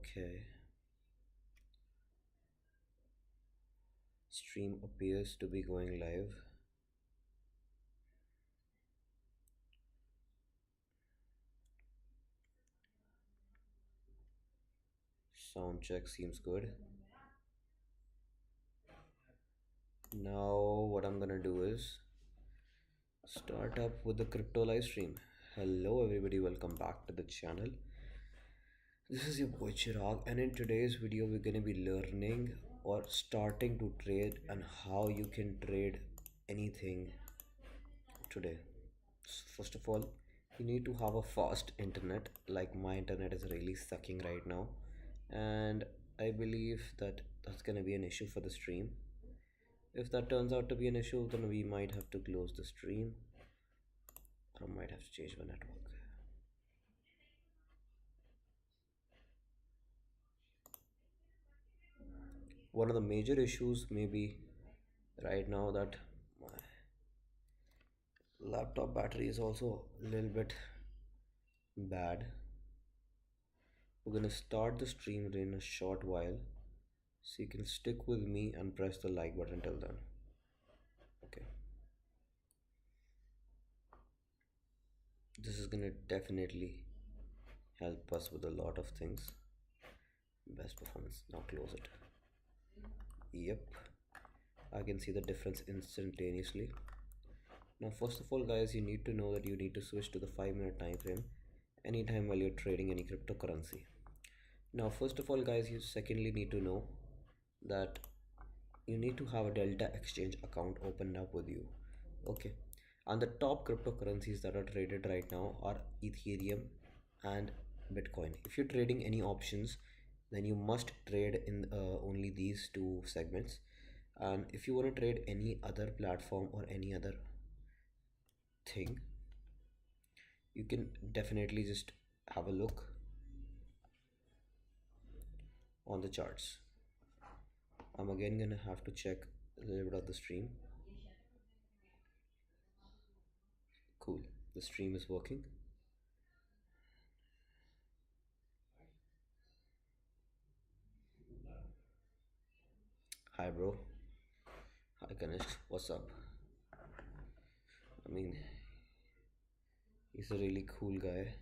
Okay, stream appears to be going live. Sound check seems good. Now, what I'm gonna do is start up with the crypto live stream. Hello, everybody, welcome back to the channel. This is your boy Chirag, and in today's video, we're gonna be learning or starting to trade and how you can trade anything today. First of all, you need to have a fast internet. Like my internet is really sucking right now, and I believe that that's gonna be an issue for the stream. If that turns out to be an issue, then we might have to close the stream or might have to change the network. One of the major issues maybe right now that my laptop battery is also a little bit bad. We're gonna start the stream in a short while, so you can stick with me and press the like button till then. Okay, this is gonna definitely help us with a lot of things. Best performance. Now close it. Yep, I can see the difference instantaneously. Now, first of all, guys, you need to know that you need to switch to the 5 minute time frame anytime while you're trading any cryptocurrency. Now, first of all, guys, you secondly need to know that you need to have a Delta exchange account opened up with you. Okay, and the top cryptocurrencies that are traded right now are Ethereum and Bitcoin. If you're trading any options, then you must trade in only these two segments. And if you want to trade any other platform or any other thing, you can definitely just have a look on the charts. I'm again gonna have to check a little bit of the stream. Cool, the stream is working. Hi bro. Hi Ganesh, what's up? I mean, he's a really cool guy.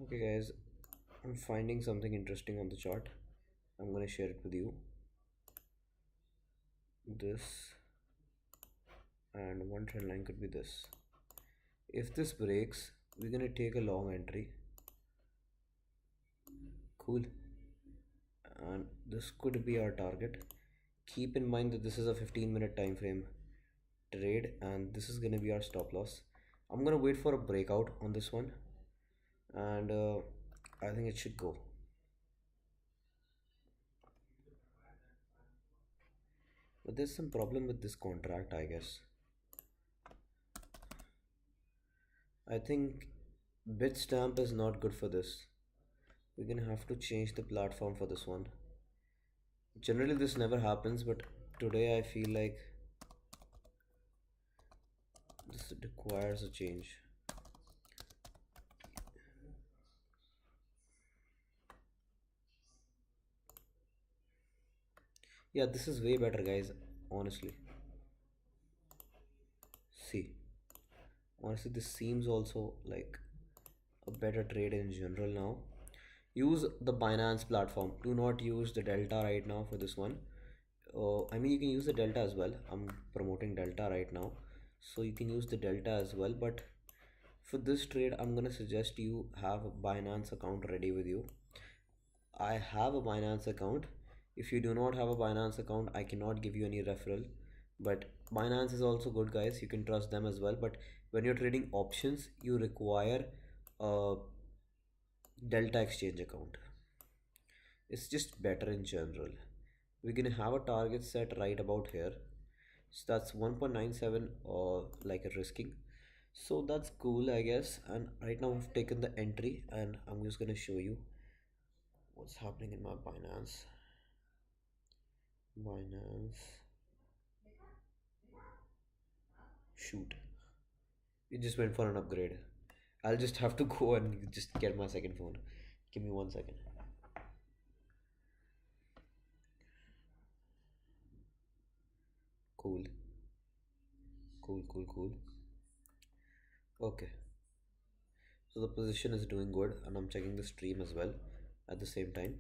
Okay guys, I'm finding something interesting on the chart. I'm gonna share it with you. This and one trend line could be this. If this breaks, we're gonna take a long entry. Cool. And this could be our target. Keep in mind that this is a 15-minute time frame trade and this is gonna be our stop loss. I'm gonna wait for a breakout on this one, and I think it should go. But there's some problem with this contract, I guess. I think Bitstamp is not good for this. We're gonna have to change the platform for this one. Generally this never happens, but today I feel like this requires a change. Yeah, this is way better guys, honestly. See, honestly this seems also like a better trade in general now. Use the Binance platform. Do not use the Delta right now for this one. I mean, you can use the Delta as well. I'm promoting Delta right now, so you can use the Delta as well. But for this trade, I'm gonna suggest you have a Binance account ready with you. I have a Binance account. If you do not have a Binance account, I cannot give you any referral. But Binance is also good, guys. You can trust them as well. But when you're trading options, you require a Delta exchange account. It's just better in general. We're gonna have a target set right about here. So that's 1.97 or like a risking. So that's cool, I guess. And right now I've taken the entry and I'm just gonna show you what's happening in my Binance. Binance. Shoot. It just went for an upgrade. I'll just have to go and just get my second phone. Give me 1 second. Cool. Cool, cool, cool. Okay. So the position is doing good and I'm checking the stream as well at the same time.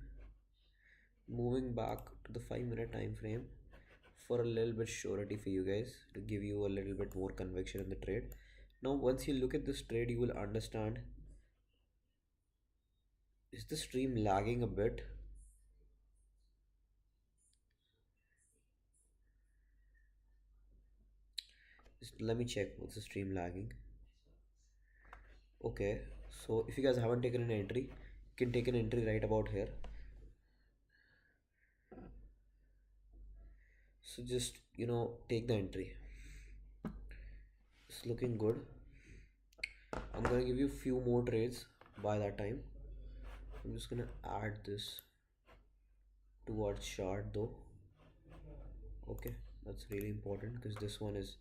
Moving back to the 5 minute time frame for a little bit surety for you guys to give you a little bit more conviction in the trade. Now, once you look at this trade, you will understand, is the stream lagging a bit? Just let me check what's the stream lagging. Okay, so if you guys haven't taken an entry, you can take an entry right about here. So just take the entry. It's looking good. I'm gonna give you a few more trades by that time. I'm just gonna add this to our chart though. Okay, that's really important because this one is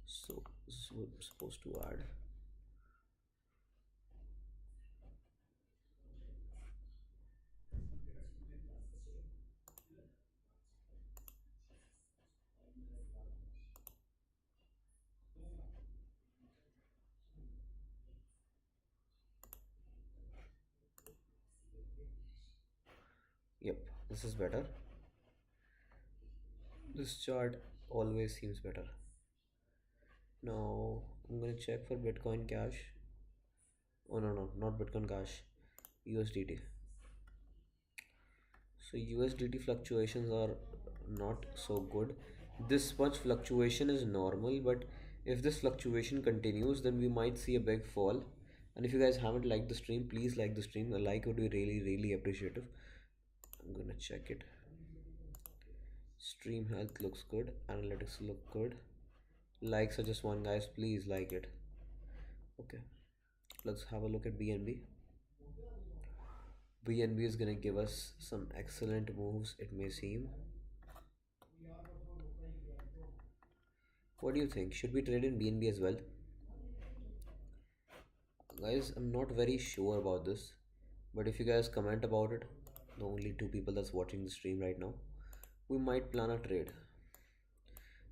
so this is what I'm supposed to add. Yep, this is better. This chart always seems better. Now I'm gonna check for Bitcoin Cash. Oh no, no, not Bitcoin Cash, USDT. So USDT fluctuations are not so good. This much fluctuation is normal, but if this fluctuation continues, then we might see a big fall. And if you guys haven't liked the stream, please like the stream. A like would be really, really appreciative. I'm gonna check it. Stream health looks good. Analytics look good. Likes are just one, guys. Please like it. Okay. Let's have a look at BNB. BNB is gonna give us some excellent moves, it may seem. What do you think? Should we trade in BNB as well? Guys, I'm not very sure about this, but if you guys comment about it, the only two people that's watching the stream right now, we might plan a trade.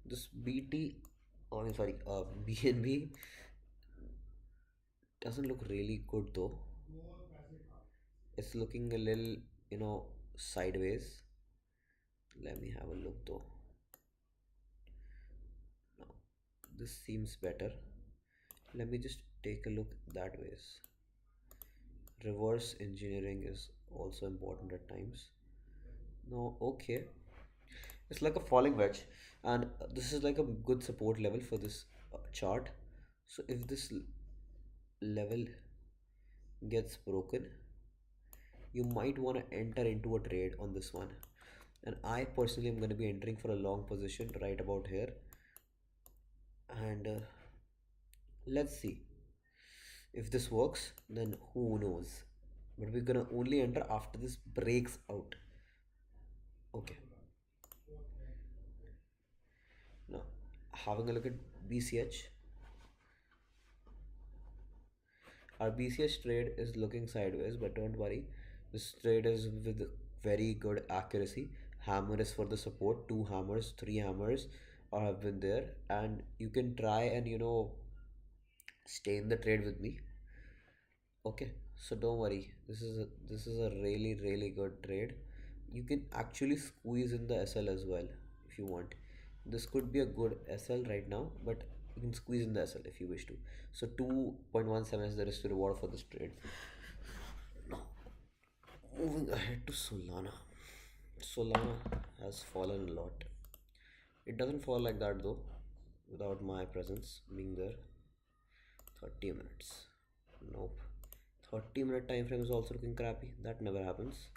This BNB doesn't look really good though. It's looking a little, sideways. Let me have a look though. Now, this seems better. Let me just take a look that ways. Reverse engineering is also important at times. No, okay. It's like a falling wedge, and this is like a good support level for this chart. So if this level gets broken, you might want to enter into a trade on this one. And I personally am going to be entering for a long position right about here. And let's see if this works, then who knows. But we're gonna only enter after this breaks out. Okay. Now, having a look at BCH. Our BCH trade is looking sideways, but don't worry. This trade is with very good accuracy. Hammer is for the support, two hammers, three hammers have been there, and you can try and stay in the trade with me. Okay, so don't worry. This is a really really good trade. You can actually squeeze in the SL as well if you want. This could be a good SL right now, but you can squeeze in the SL if you wish to. So 2.17 is the risk to reward for this trade. Now, moving ahead to Solana. Solana has fallen a lot. It doesn't fall like that though, without my presence being there. 30 minutes. Nope. 30-minute time frame is also looking crappy. That never happens.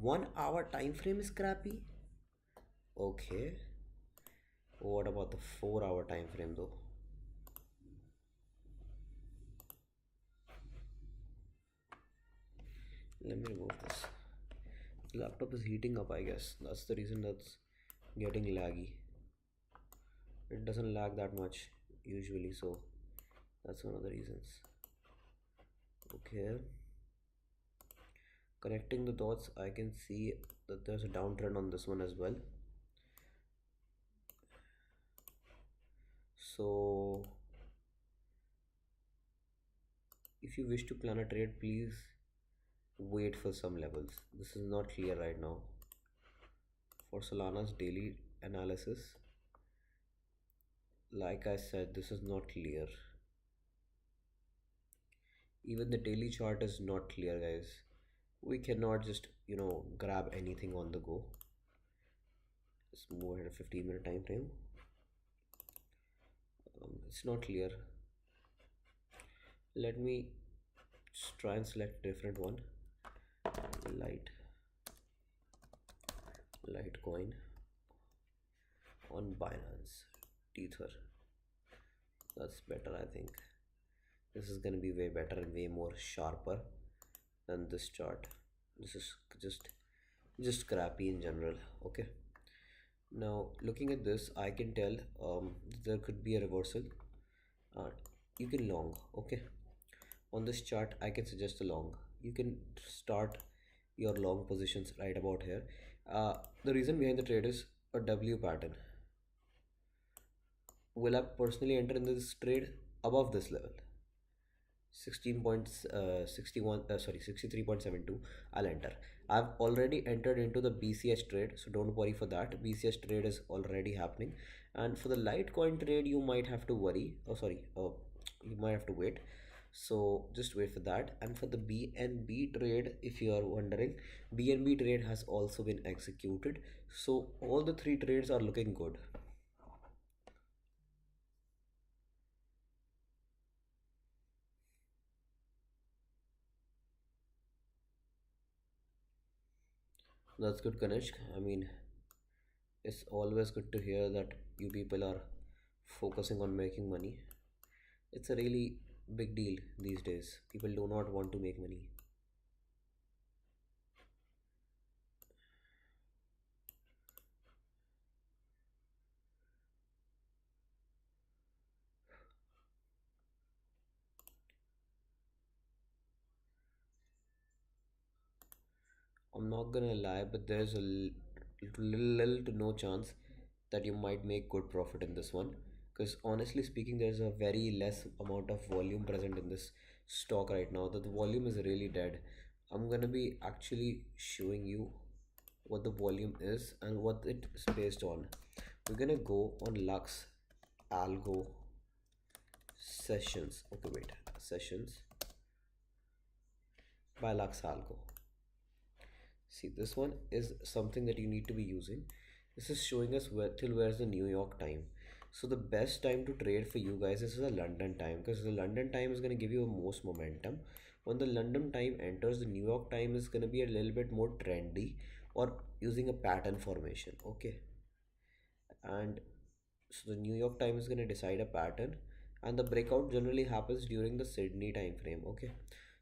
1 hour time frame is crappy. Okay. What about the 4 hour time frame though? Let me remove this. Laptop is heating up, I guess. That's the reason that's getting laggy. It doesn't lag that much usually, so that's one of the reasons. Okay. Connecting the dots, I can see that there's a downtrend on this one as well. So if you wish to plan a trade, please wait for some levels. This is not clear right now. For Solana's daily analysis, like I said, this is not clear. Even the daily chart is not clear, guys. We cannot just, grab anything on the go. Let's move ahead a 15-minute time frame. It's not clear. Let me just try and select different one. Litecoin on Binance Tether. That's better, I think. This is gonna be way better and way more sharper than this chart. This is just crappy in general. Okay, now looking at this, I can tell there could be a reversal. uh, you can long. Okay, on this chart I can suggest a long. You can start your long positions right about here. The reason behind the trade is a W pattern. Will I personally enter in this trade above this level? 16.61 sorry 63.72. I'll enter. I've already entered into the BCH trade, so don't worry for that. BCH trade is already happening. And for the Litecoin trade, you might have to worry. Oh, sorry. You might have to wait. So just wait for that. And for the BNB trade, if you are wondering, BNB trade has also been executed. So all the three trades are looking good. That's good, Kanishk. I mean, it's always good to hear that you people are focusing on making money. It's a really big deal these days. People do not want to make money. I'm not gonna lie, but there's a little to no chance that you might make good profit in this one. Because honestly speaking, there's a very less amount of volume present in this stock right now. That the volume is really dead. I'm gonna be actually showing you what the volume is and what it is based on. We're gonna go on Lux Algo sessions. Okay, wait, sessions by Lux Algo. See, this one is something that you need to be using. This is showing us till where's the New York time. So the best time to trade for you guys is the London time, because the London time is going to give you most momentum. When the London time enters, the New York time is going to be a little bit more trendy or using a pattern formation. Okay, and so the New York time is going to decide a pattern, and the breakout generally happens during the Sydney time frame. Okay,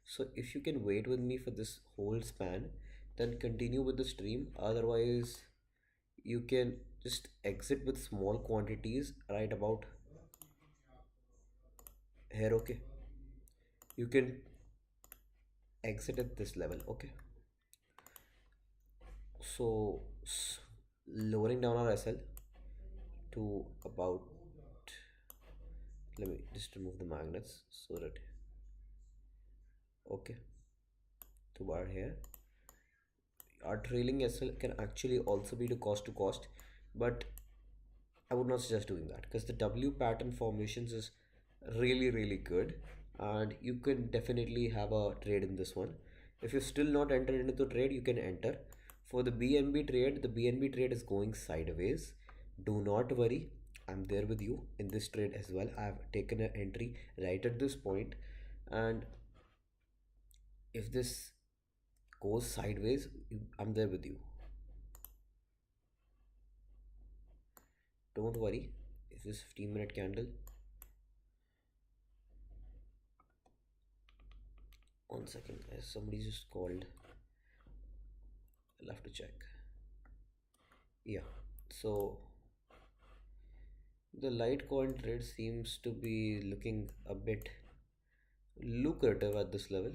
so if you can wait with me for this whole span, then continue with the stream. Otherwise, you can just exit with small quantities right about here. Okay, you can exit at this level. Okay, so lowering down our SL to about, let me just remove the magnets so that, okay, to bar here. Our trailing SL can actually also be to cost, but I would not suggest doing that because the W pattern formations is really good, and you can definitely have a trade in this one. If you're still not entered into the trade, you can enter. For the BNB trade, the BNB trade is going sideways. Do not worry, I'm there with you in this trade as well. I've taken an entry right at this point, and if this goes sideways, I'm there with you. Don't worry. If this 15-minute candle, 1 second guys, somebody just called. I'll have to check. Yeah, so the Litecoin trade seems to be looking a bit lucrative at this level,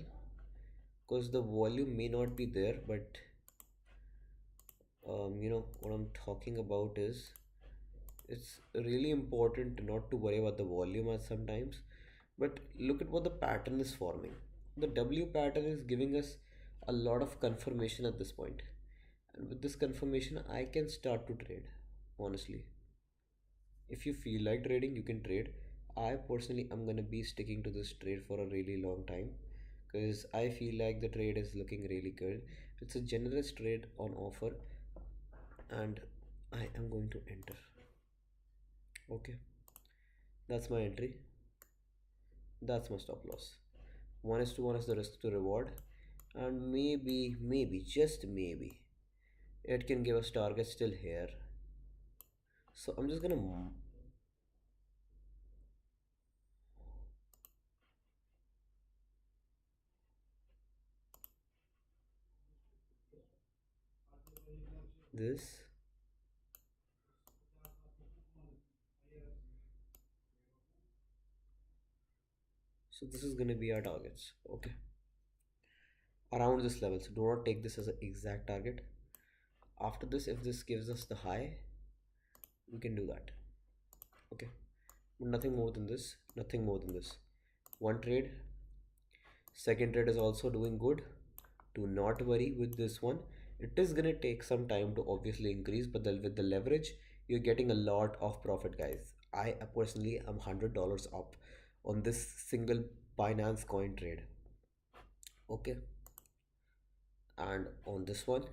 because the volume may not be there, but what I'm talking about is it's really important not to worry about the volume at sometimes, but look at what the pattern is forming. The W pattern is giving us a lot of confirmation at this point, and with this confirmation I can start to trade. Honestly, if you feel like trading, you can trade. I personally am going to be sticking to this trade for a really long time, because I feel like the trade is looking really good. It's a generous trade on offer, and I am going to enter. Okay, that's my entry. That's my stop loss. 1:1 is the risk to reward, and maybe, just maybe, it can give us target still here. So I'm just gonna this. So this is gonna be our targets. Okay, around this level. So do not take this as an exact target. After this, if this gives us the high, we can do that. Okay, but nothing more than this. Nothing more than this. One trade. Second trade is also doing good. Do not worry with this one. It is gonna take some time to obviously increase, but with the leverage, you're getting a lot of profit, guys. I personally am $100 up on this single Binance coin trade. Okay, and on this one,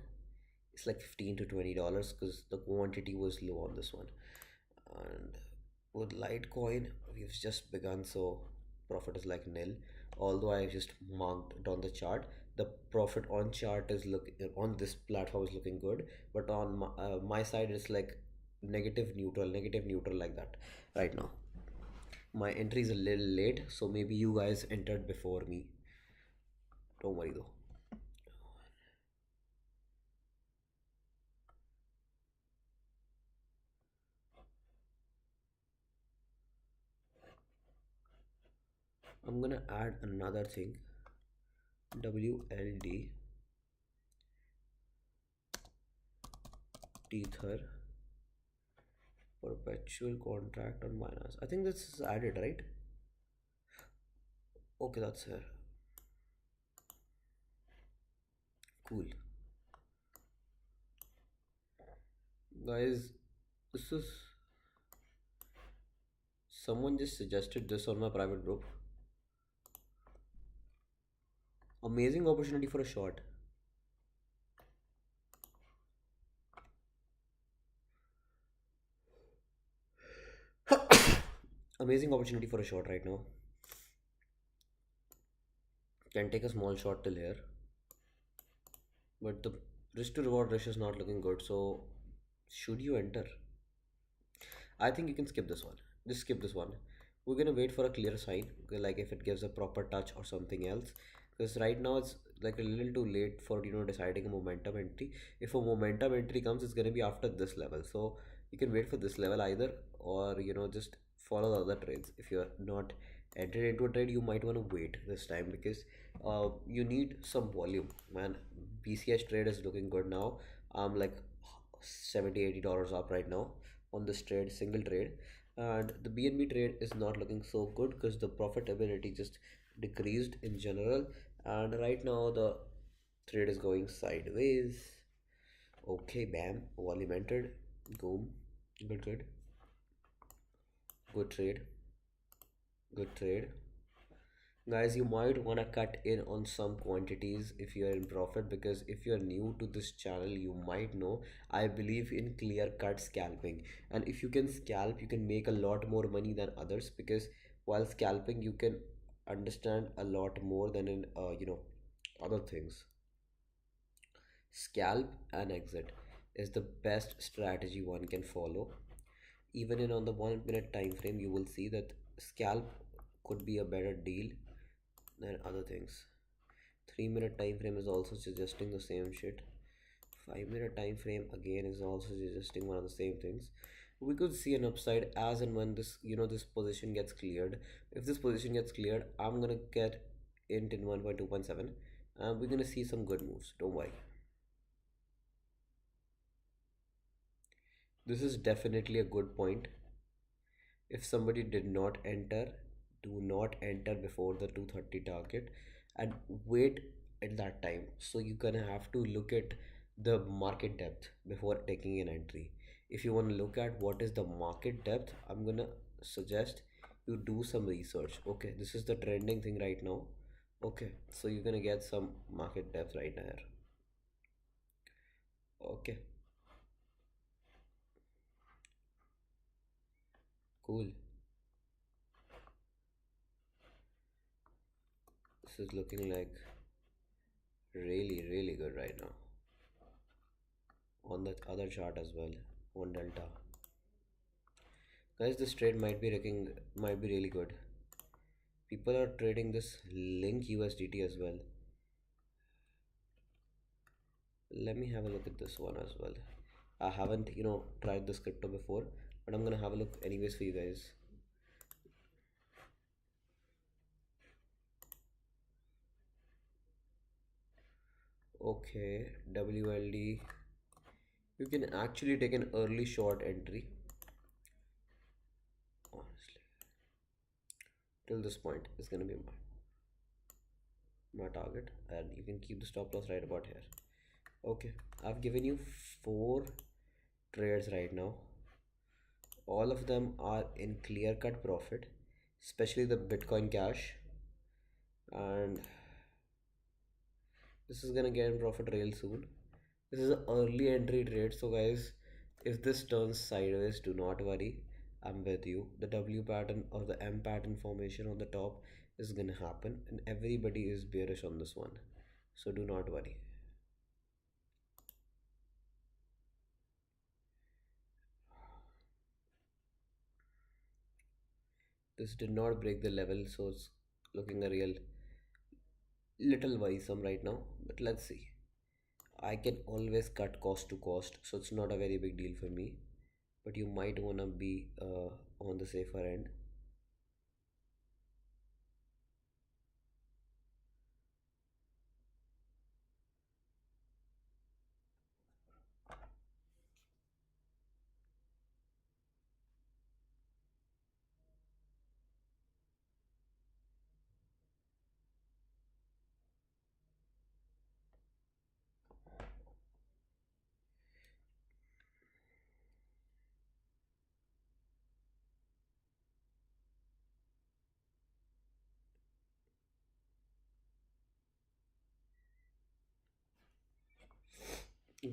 it's like 15 to $20 because the quantity was low on this one. And with Litecoin, we've just begun, so profit is like nil. Although I just marked it on the chart, the profit on chart is look on this platform is looking good, but on my side it's like negative neutral like that right now. My entry is a little late, so maybe you guys entered before me. Don't worry though. I'm gonna add another thing. WLD Tether perpetual contract on Binance. I think this is added, right? Okay, that's here. Cool. Guys, this is someone just suggested this on my private group. Amazing opportunity for a short. Amazing opportunity for a short right now. Can take a small short till here, but the risk to reward ratio is not looking good. So, should you enter? I think you can skip this one. Just skip this one. We're gonna wait for a clear sign, okay, like if it gives a proper touch or something else. Because right now it's like a little too late for deciding a momentum entry. If a momentum entry comes, it's gonna be after this level. So you can wait for this level either, or just follow the other trades. If you're not entered into a trade, you might want to wait this time because you need some volume, man. BCH trade is looking good now. I'm like 70 $80 up right now on this trade, single trade, and the BNB trade is not looking so good because the profitability just decreased in general, and right now the trade is going sideways. Okay, bam, volume entered, boom, good, good trade, good trade, Guys, you might want to cut in on some quantities if you're in profit, because if you're new to this channel, you might know I believe in clear cut scalping. And if you can scalp, you can make a lot more money than others, because while scalping, you can understand a lot more than in other things. Scalp and exit is the best strategy one can follow. Even in on the 1 minute time frame, you will see that scalp could be a better deal than other things. 3 minute time frame is also suggesting the same shit. 5 minute time frame again is also suggesting one of the same things. We could see an upside as and when this position gets cleared. If this position gets cleared, I'm gonna get int in 1.2.7, and we're gonna see some good moves. Don't worry. This is definitely a good point. If somebody did not enter, do not enter before the 230 target and wait at that time. So you're gonna have to look at the market depth before taking an entry. If you want to look at what is the market depth, I'm gonna suggest you do some research. Okay, this is the trending thing right now. Okay, so you're gonna get some market depth right now. Okay, cool. This is looking like really, really good right now on the other chart as well, on delta. Guys, this trade might be really good. People are trading this link USDT as well. Let me have a look at this one as well. I haven't tried this crypto before, but I'm gonna have a look anyways for you guys. Okay, WLD, you can actually take an early short entry, honestly. Till this point is gonna be my target, and you can keep the stop loss right about here. Okay, I've given you four trades right now. All of them are in clear cut profit, especially the Bitcoin Cash, and this is gonna get in profit real soon. This is an early entry trade, so guys, if this turns sideways, do not worry. I'm with you. The W pattern or the M pattern formation on the top is gonna happen, and everybody is bearish on this one, so do not worry. This did not break the level, so it's looking a real little worrisome right now, but let's see. I can always cut cost to cost, so it's not a very big deal for me. But you might wanna be on the safer end.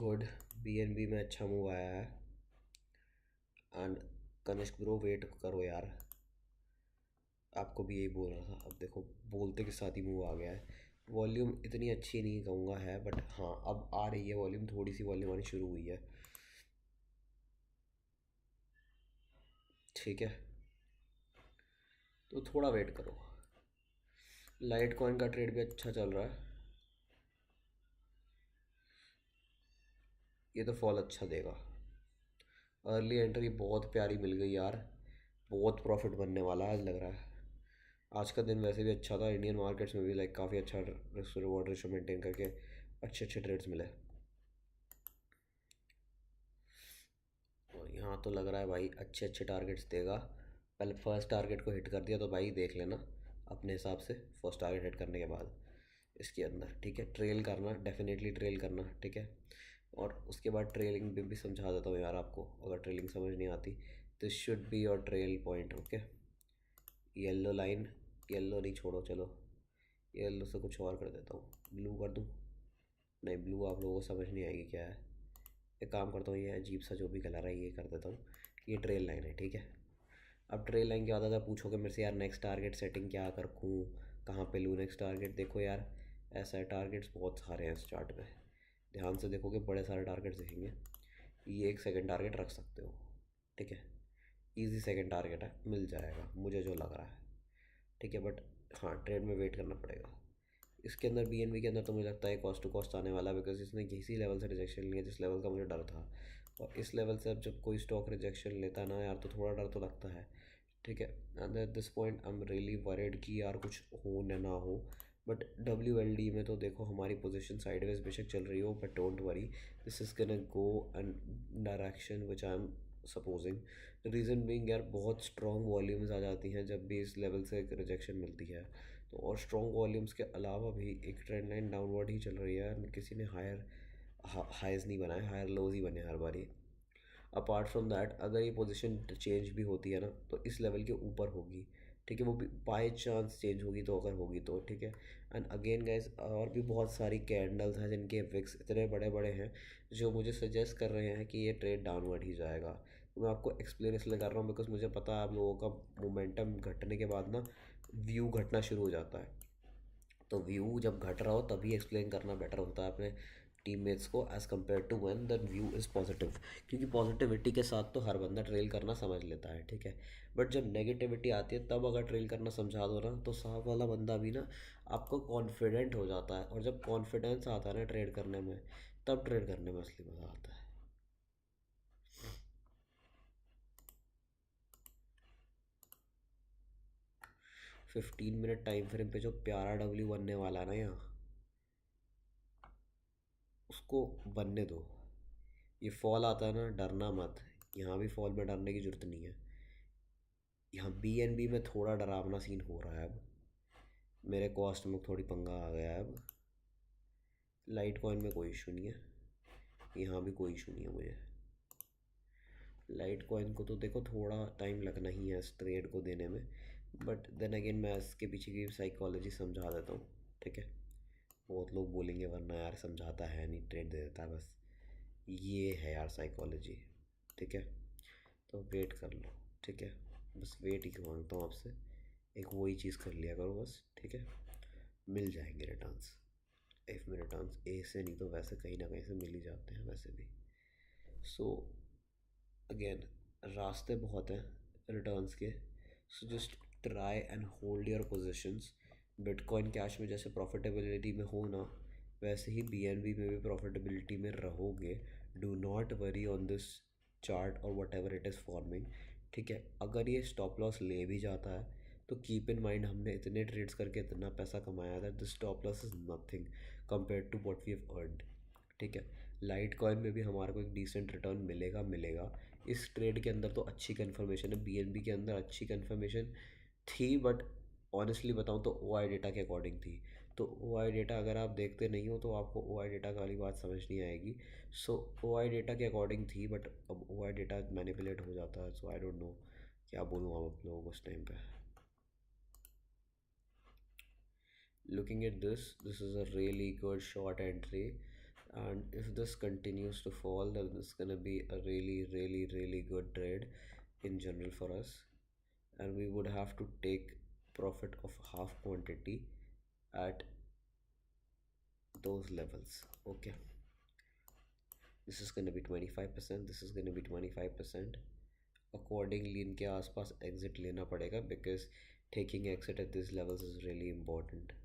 Good BNB में अच्छा move आया है. And Kanishka bro wait करो यार, आपको भी यही बोल रहा था. अब देखो बोलते के साथ ही मूव आ गया है. वॉल्यूम इतनी अच्छी नहीं कहूँगा है, बट हाँ अब आ रही है वॉल्यूम, थोड़ी सी वॉल्यूम आनी शुरू हुई है. ठीक है, तो थोड़ा वेट करो. लाइट कॉइन का ट्रेड भी अच्छा चल रहा है. ये तो फॉल अच्छा देगा. अर्ली एंट्री बहुत प्यारी मिल गई यार. बहुत प्रॉफिट बनने वाला है आज लग रहा है. आज का दिन वैसे भी अच्छा था इंडियन मार्केट्स में भी, लाइक काफ़ी अच्छा रिस्क रिवॉर्ड रेशो मेंटेन करके अच्छे अच्छे ट्रेड्स मिले. और यहाँ तो लग रहा है भाई अच्छे अच्छे टारगेट्स देगा. पहले फर्स्ट टारगेट को हिट कर दिया तो भाई देख लेना अपने हिसाब से. फर्स्ट टारगेट हिट करने के बाद इसके अंदर ठीक है, ट्रेल करना, डेफिनेटली ट्रेल करना. ठीक है, और उसके बाद ट्रेलिंग भी समझा देता हूँ यार आपको, अगर ट्रेलिंग समझ नहीं आती. This should be your trail point. Okay, yellow line, yellow नहीं छोड़ो चलो. येलो से कुछ और कर देता हूँ, ब्लू कर दूँ। नहीं, ब्लू आप लोगों को समझ नहीं आएगी क्या है। एक काम करता हूँ, ये अजीब सा जो भी कलर है ये कर देता हूँ। ये ट्रेल लाइन है, ठीक है। अब ट्रेल लाइन के बाद अगर पूछोगे मेरे से यार नेक्स्ट टारगेट सेटिंग क्या करूँ, कहाँ पे लूँ नेक्स्ट टारगेट, देखो यार ऐसा है, टारगेट्स बहुत सारे हैं इस चार्ट में। ध्यान से देखोगे बड़े सारे टारगेट्स दिखेंगे। ये एक सेकंड टारगेट रख सकते हो, ठीक है। इजी सेकंड टारगेट है, मिल जाएगा मुझे जो लग रहा है, ठीक है। बट हाँ, ट्रेड में वेट करना पड़ेगा। इसके अंदर बीएनबी के अंदर तो मुझे लगता है कॉस्ट टू कॉस्ट आने वाला, बिकॉज इसने किसी लेवल से रिजेक्शन लिया जिस लेवल का मुझे डर था। और इस लेवल से अब जब कोई स्टॉक रिजेक्शन लेता है ना यार, तो थोड़ा डर तो लगता है, ठीक है। And eight this point I am really worried कि यार कुछ हो न ना हो। बट डब्ल्यू एल डी में तो देखो हमारी पोजीशन साइडवेज बेशक चल रही हो, but don't worry, this is gonna go an direction which I am supposing. Reason being यार बहुत स्ट्रॉन्ग वॉल्यूम्स आ जाती हैं जब भी इस लेवल से एक रिजेक्शन मिलती है। तो और स्ट्रॉन्ग वॉल्यूम्स के अलावा भी एक ट्रेंड लाइन डाउनवर्ड ही चल रही है, किसी ने हायर हाइज नहीं बनाए, हायर लोज ही बने हर बारी। अपार्ट फ्रॉम दैट अगर ये पोजीशन चेंज भी होती है ना तो इस लेवल के ऊपर होगी, ठीक है। वो भी बाय चांस चेंज होगी तो, अगर होगी तो, ठीक है। एंड अगेन गाइस, और भी बहुत सारी कैंडल्स हैं जिनके विक्स इतने बड़े बड़े हैं जो मुझे सजेस्ट कर रहे हैं कि ये ट्रेड डाउनवर्ड ही जाएगा। तो मैं आपको एक्सप्लेन इसलिए कर रहा हूँ बिकॉज मुझे पता है आप लोगों का मोमेंटम घटने के बाद ना व्यू घटना शुरू हो जाता है। तो व्यू जब घट रहा हो तभी एक्सप्लेन करना बेटर होता है अपने टीममेट्स को as compare to when the view is positive. क्योंकि पॉजिटिविटी के साथ तो हर बंदा ट्रेल करना समझ लेता है, ठीक है। बट जब नेगेटिविटी आती है तब अगर ट्रेल करना समझा दो ना तो साफ वाला बंदा भी ना आपको कॉन्फिडेंट हो जाता है, और जब कॉन्फिडेंस आता है ना ट्रेड करने में, तब ट्रेड करने में असली मज़ा आता है। 15 मिनट टाइम फ्रेम पे जो प्यारा डब्ल्यू बनने वाला है ना यहाँ, उसको बनने दो। ये फॉल आता है ना, डरना मत। यहाँ भी फॉल में डरने की जरूरत नहीं है। यहाँ बी एन बी में थोड़ा डरावना सीन हो रहा है अब, मेरे कॉस्ट में थोड़ी पंगा आ गया है अब। लाइट कॉइन में कोई इशू नहीं है, यहाँ भी कोई इशू नहीं है मुझे। लाइट कॉइन को तो देखो थोड़ा टाइम लगना ही है इस ट्रेड को देने में, बट देन अगेन मैं इसके पीछे की साइकोलॉजी समझा देता हूँ, ठीक है। बहुत लोग बोलेंगे वरना यार समझाता है नहीं, ट्रेड दे देता है बस। ये है यार साइकोलॉजी, ठीक है। तो वेट कर लो, ठीक है। बस वेट ही मांगता हूँ आपसे, एक वही चीज़ कर लिया करो बस, ठीक है। मिल जाएंगे रिटर्न्स। इफ में रिटर्न्स ए से नहीं तो वैसे कहीं ना कहीं से मिल ही जाते हैं वैसे भी। सो अगेन, रास्ते बहुत हैं रिटर्न्स के। So just try and hold your positions. Bitcoin cash में जैसे प्रॉफिटेबिलिटी में हो ना, वैसे ही बीएनबी में भी प्रॉफिटेबिलिटी में रहोगे। Do not worry on this chart और whatever it is forming, ठीक है। अगर ये स्टॉप लॉस ले भी जाता है तो कीप इन माइंड हमने इतने ट्रेड्स करके इतना पैसा कमाया था, this stop loss is nothing compare to what we have earned, ठीक है। लाइट कॉइन में भी हमारे को एक डिसेंट रिटर्न मिलेगा मिलेगा। इस ट्रेड के अंदर तो अच्छी कन्फर्मेशन है, बीएनबी के अंदर अच्छी कन्फर्मेशन थी, बट ऑनेस्टली बताऊँ तो ओ आई डेटा के अकॉर्डिंग थी। तो ओ आई डेटा अगर आप देखते नहीं हो तो आपको ओ आई डेटा वाली बात समझ नहीं आएगी। सो ओ आई डेटा के अकॉर्डिंग थी, बट अब ओ आई डेटा मैनिपुलेट हो जाता है, सो आई डोंट नो क्या बोलूँ आप लोगों को उस टाइम पे। Looking at this is a really good short entry, and if this continues to fall, then it's gonna be a really, really, really good trade in general for us, and we would have to take profit of half quantity at those levels. Okay, this is gonna be 25%. This is gonna be 25%. Accordingly, इनके आसपास exit लेना पड़ेगा because taking exit at these levels is really important.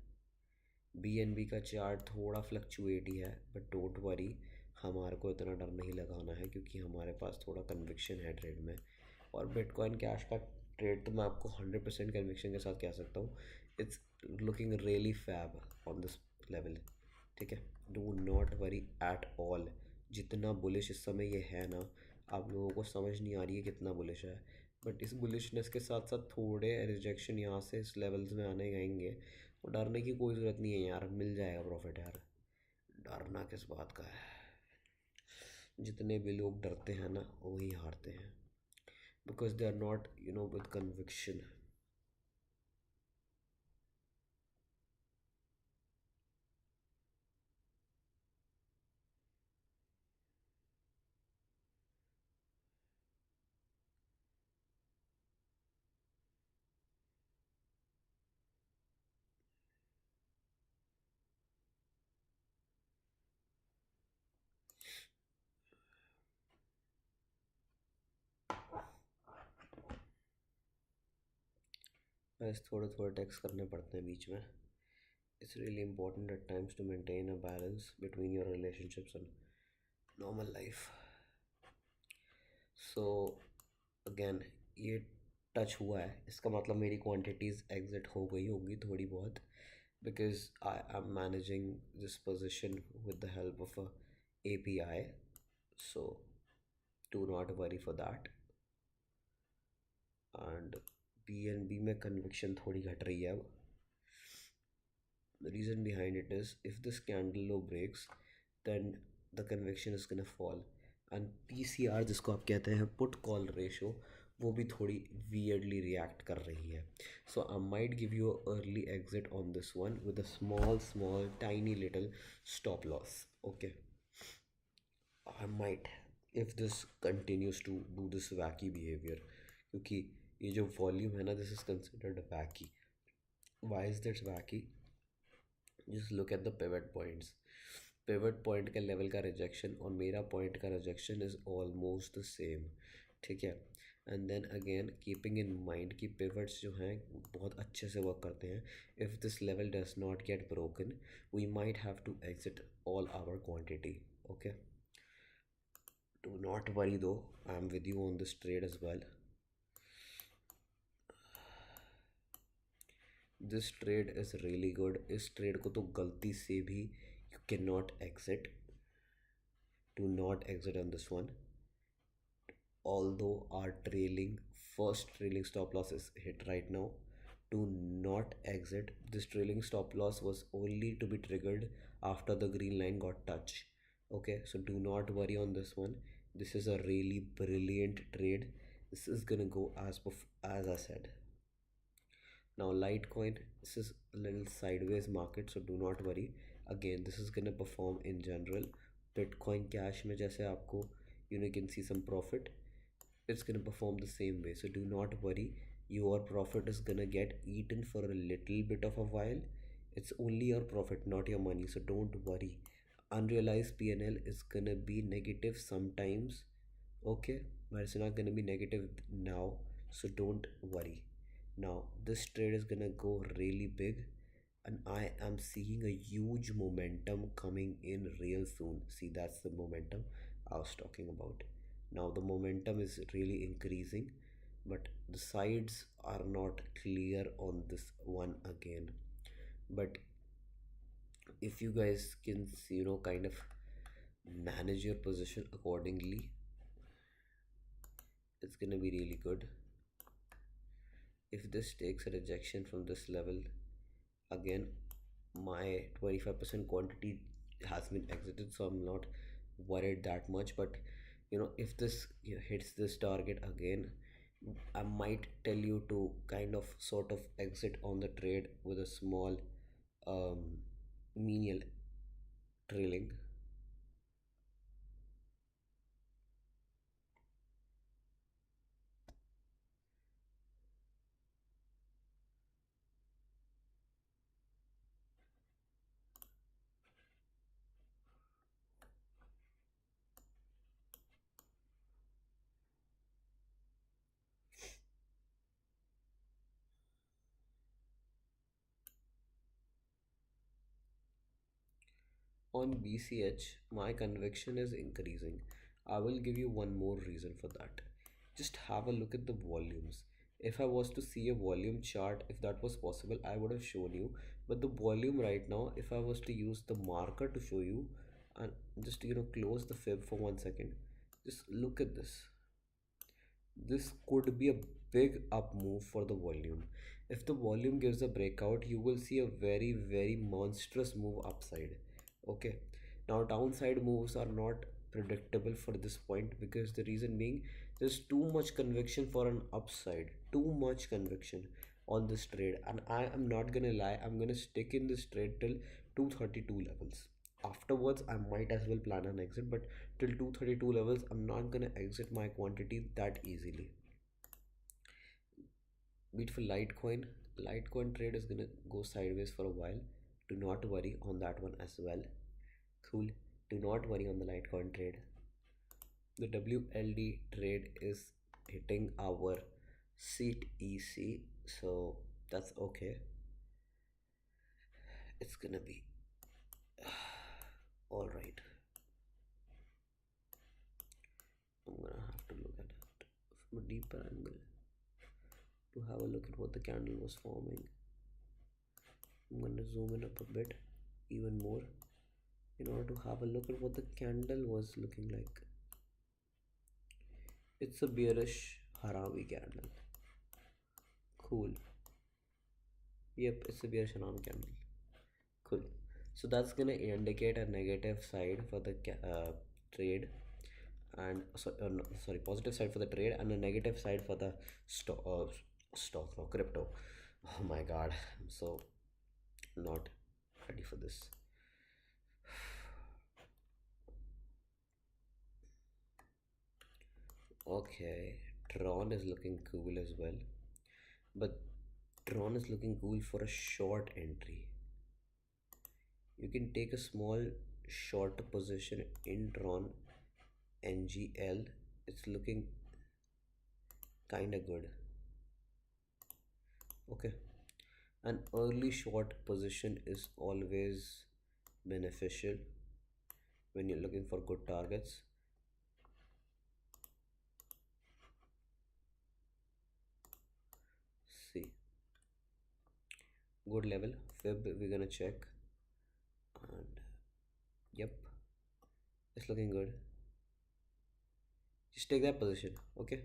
BNB का chart थोड़ा fluctuate ही है, but don't worry, हमारे को इतना डर नहीं लगाना है क्योंकि हमारे पास थोड़ा कन्विक्शन है ट्रेड में। और बिटकॉइन कैश का ट्रेड तो मैं आपको 100% कन्विक्शन के साथ कह सकता हूँ, it's looking really fab on this level, ठीक है। Do not worry at all. जितना बुलिश इस समय ये है ना, आप लोगों को समझ नहीं आ रही है कितना बुलिश है, बट इस बुलिशनेस के साथ साथ थोड़े रिजेक्शन यहाँ से इस लेवल्स में आने आएंगे, तो डरने की कोई ज़रूरत नहीं है यार, मिल जाएगा प्रॉफिट यार। डरना किस बात का है, जितने भी लोग डरते हैं ना वही हारते हैं, because they are not with conviction. बस थोड़े थोड़े टेक्स्ट करने पड़ते हैं बीच में. It's really important at times to maintain a balance between your relationships and normal life. So again, ये टच हुआ है इसका मतलब मेरी क्वांटिटीज एग्जिट हो गई होगी थोड़ी बहुत, because I am managing this position with the help of a API. So do not worry for that. And PNB में conviction थोड़ी घट रही है अब. The reason behind it is if this candle low breaks, then the conviction is gonna fall. And PCR जिसको आप कहते हैं put call ratio, वो भी थोड़ी weirdly react कर रही है. So I might give you a early exit on this one with a small tiny little stop loss. Okay, I might, if this continues to do this wacky behavior, क्योंकि ये जो volume है ना, this is considered wacky. Why is this wacky? Just look at the pivot points. Pivot point का level का rejection और मेरा point का rejection is almost the same. ठीक है. And then again keeping in mind कि pivots जो हैं बहुत अच्छे से work करते हैं. If this level does not get broken, we might have to exit all our quantity. Okay. Do not worry though. I'm with you on this trade as well. This trade is really good. इस trade को तो गलती से भी you cannot exit. Do not exit on this one. Although our trailing first trailing stop loss is hit right now, do not exit. This trailing stop loss was only to be triggered after the green line got touched. Okay, so do not worry on this one. This is a really brilliant trade. This is gonna go as I said. Now Litecoin, this is a little sideways market, so do not worry. Again, this is gonna perform in general. Bitcoin Cash में जैसे आपको you can see some profit, it's gonna perform the same way. So do not worry. Your profit is gonna get eaten for a little bit of a while. It's only your profit, not your money. So don't worry. Unrealized PNL is gonna be negative sometimes. Okay, but it's not gonna be negative now. So don't worry. Now this trade is gonna go really big, and I am seeing a huge momentum coming in real soon. See, that's the momentum I was talking about. Now the momentum is really increasing, but the sides are not clear on this one again. But if you guys can, kind of manage your position accordingly, it's gonna be really good. If this takes a rejection from this level, again my 25% quantity has been exited, so I'm not worried that much. But if this hits this target again, I might tell you to kind of sort of exit on the trade with a small um, menial trailing. On BCH, my conviction is increasing. I will give you one more reason for that. Just have a look at the volumes. If I was to see a volume chart, if that was possible, I would have shown you. But the volume right now, if I was to use the marker to show you, and just close the fib for 1 second, just look at this. This could be a big up move for the volume. If the volume gives a breakout, you will see a very monstrous move upside. Okay, now downside moves are not predictable for this point, because the reason being there's too much conviction for an upside, too much conviction on this trade. And I am not gonna lie, I'm gonna stick in this trade till 232 levels. Afterwards I might as well plan an exit, but till 232 levels I'm not gonna exit my quantity that easily. Be it for Litecoin trade is gonna go sideways for a while. Do not worry on that one as well. Cool. Do not worry on the Litecoin trade. The WLD trade is hitting our seat EC, so That's okay. It's gonna be all right. I'm gonna have to look at it from a deeper angle to have a look at what the candle was forming. I'm gonna zoom in up a bit, even more, in order to have a look at what the candle was looking like. It's a bearish Harami candle. Cool. Yep, it's a bearish Harami candle. Cool. So that's gonna indicate a negative side for the trade, and no, sorry, positive side for the trade and a negative side for the stock, no, crypto. Oh my god, I'm so not ready for this. Okay, Tron is looking cool as well, but Tron is looking cool for a short entry. You can take a small short position in Tron NGL. It's looking kind of good. Okay, an early short position is always beneficial when you're looking for good targets. See, good level. Fib, we're gonna check, and yep, it's looking good. Just take that position, okay?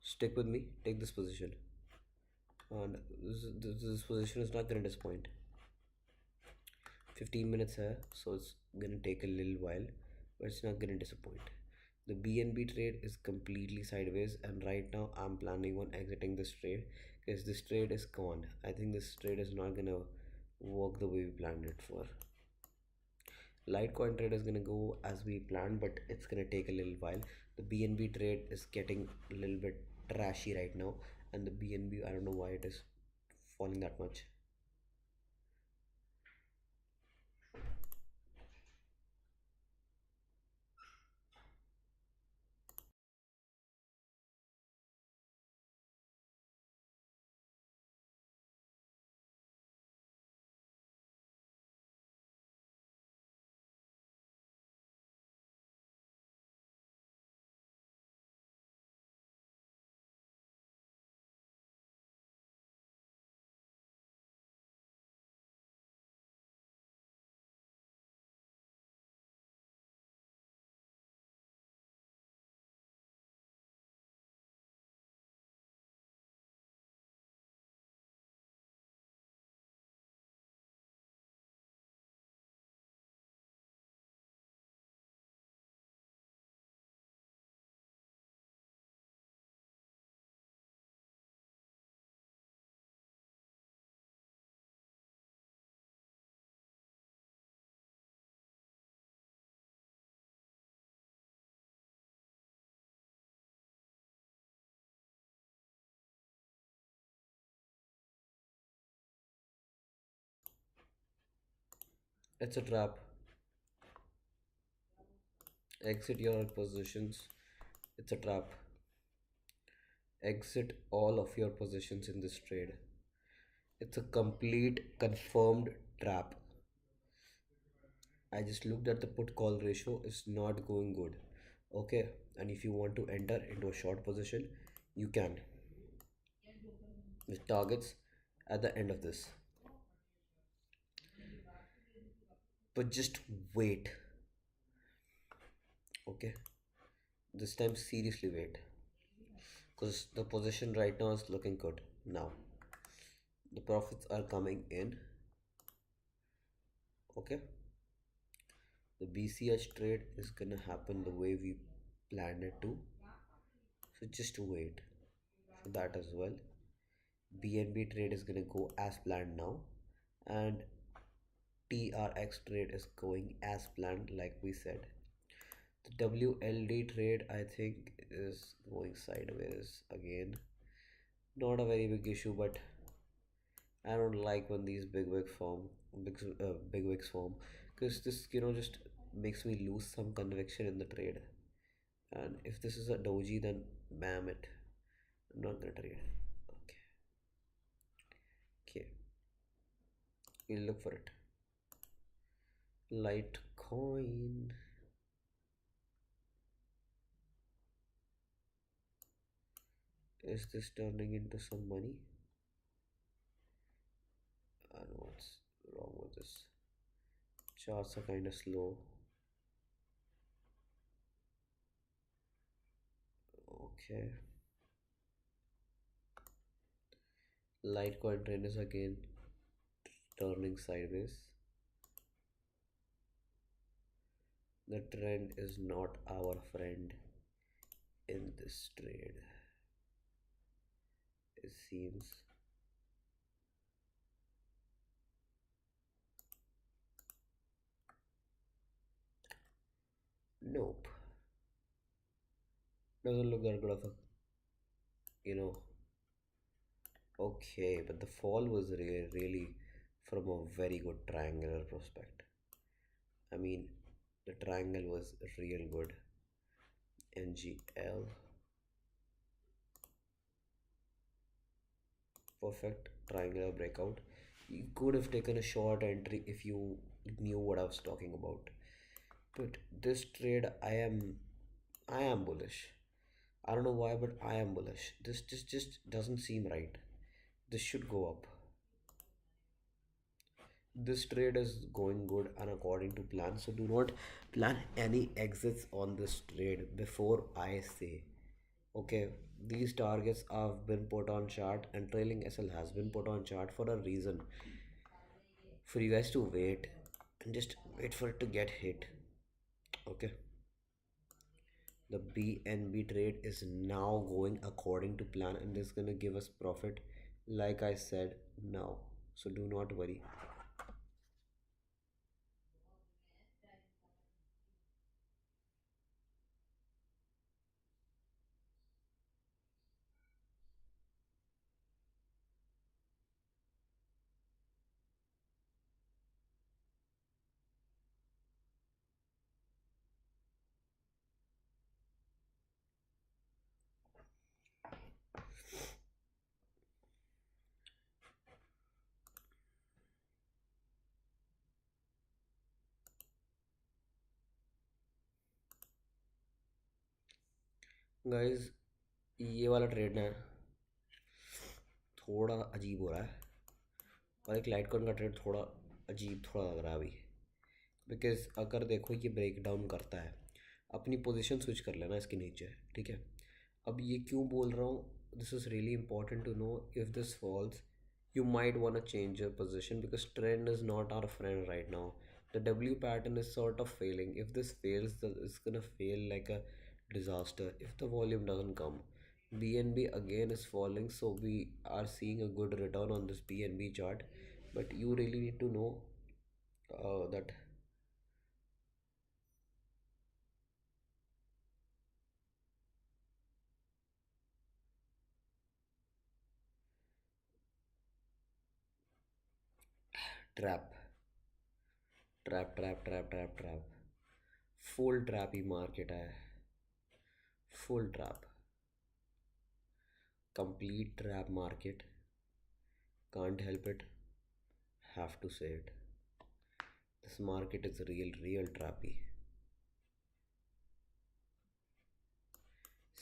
Stick with me, take this position, and this position is not gonna disappoint. 15 minutes here, so it's gonna take a little while, but it's not gonna disappoint. The BNB trade is completely sideways, and right now I'm planning on exiting this trade because this trade is gone. I think this trade is not gonna work the way we planned it for. Litecoin trade is gonna go as we planned, but it's gonna take a little while. The BNB trade is getting a little bit trashy right now, and the BNB, I don't know why it is falling that much. It's a trap. Exit your positions. It's a trap. Exit all of your positions in this trade. It's a complete confirmed trap. I just looked at the put call ratio, it's not going good. Okay, and if you want to enter into a short position, you can with targets at the end of this. But just wait. Okay, this time seriously wait, because the position right now is looking good. Now the profits are coming in. Okay, the BCH trade is gonna happen the way we planned it to. So just wait for that as well. BNB trade is gonna go as planned now, and TRX trade is going as planned, like we said. The WLD trade, I think, is going sideways again. Not a very big issue, but I don't like when these big wigs form, because this just makes me lose some conviction in the trade. And if this is a doji, then bam it. I'm not gonna trade. Okay. We'll look for it. Litecoin. Is this turning into some money? I don't know what's wrong with this. Charts are kind of slow. Okay. Litecoin trend is again turning sideways. The trend is not our friend in this trade, it seems. Nope. Doesn't look that good of a, you know. Okay, but the fall was really from a very good triangular prospect. I mean, the triangle was real good. NGL, perfect triangular breakout. You could have taken a short entry if you knew what I was talking about. But this trade, I am bullish. I don't know why, but I am bullish. This just doesn't seem right. This should go up. This trade is going good and according to plan. So do not plan any exits on this trade before I say. Okay, these targets have been put on chart and trailing SL has been put on chart for a reason. For you guys to wait and just wait for it to get hit. Okay. The BNB trade is now going according to plan and is gonna give us profit like I said now. So do not worry. Guys ये वाला trade ना थोड़ा अजीब हो रहा है और एक लाइट कॉइन का ट्रेड थोड़ा अजीब थोड़ा लग रहा है अभी बिकॉज अगर देखो ये ब्रेक डाउन करता है अपनी पोजीशन स्विच कर लेना इसके नीचे ठीक है अब ये क्यों बोल रहा हूँ this is really important to know if this falls you might want to change your position because trend is not our friend right now. The W pattern is sort of failing. If this fails, it's gonna fail like a disaster if the volume doesn't come. BNB again is falling, so we are seeing a good return on this BNB chart, but you really need to know that trap, trap. Full trappy market है, full trap, complete trap market. Can't help it, have to say it. This market is real trappy.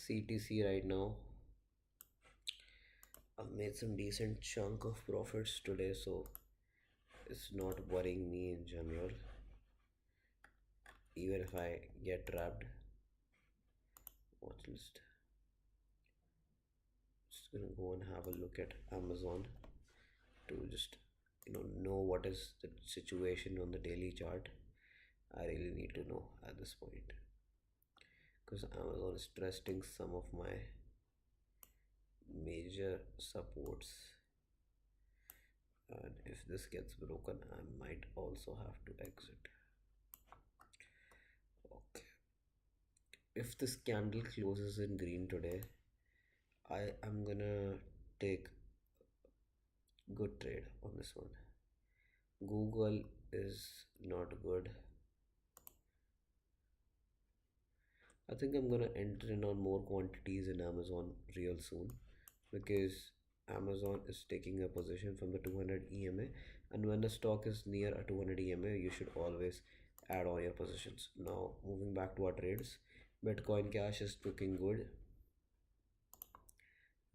CTC right now, I've made some decent chunk of profits today, so it's not worrying me in general. Even if I get trapped, watch list. Just gonna go and have a look at Amazon to just know what is the situation on the daily chart. I really need to know at this point because Amazon is testing some of my major supports, and if this gets broken I might also have to exit. Okay, if this candle closes in green today I am gonna take good trade on this one. Google is not good. I think I'm gonna enter in on more quantities in Amazon real soon because Amazon is taking a position from the 200 EMA And when the stock is near a 200 EMA, you should always add on your positions. Now, moving back to our trades, Bitcoin Cash is looking good.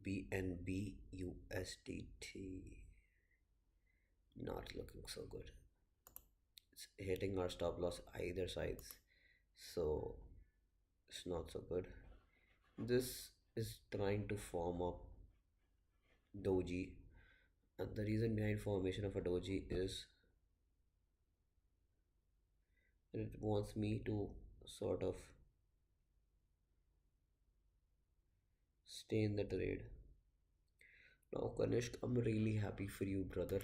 BNB USDT not looking so good. It's hitting our stop loss either sides, so it's not so good. This is trying to form a doji, and the reason behind formation of a doji is that it wants me to sort of stay in the trade. Now, Kanishk, I'm really happy for you, brother,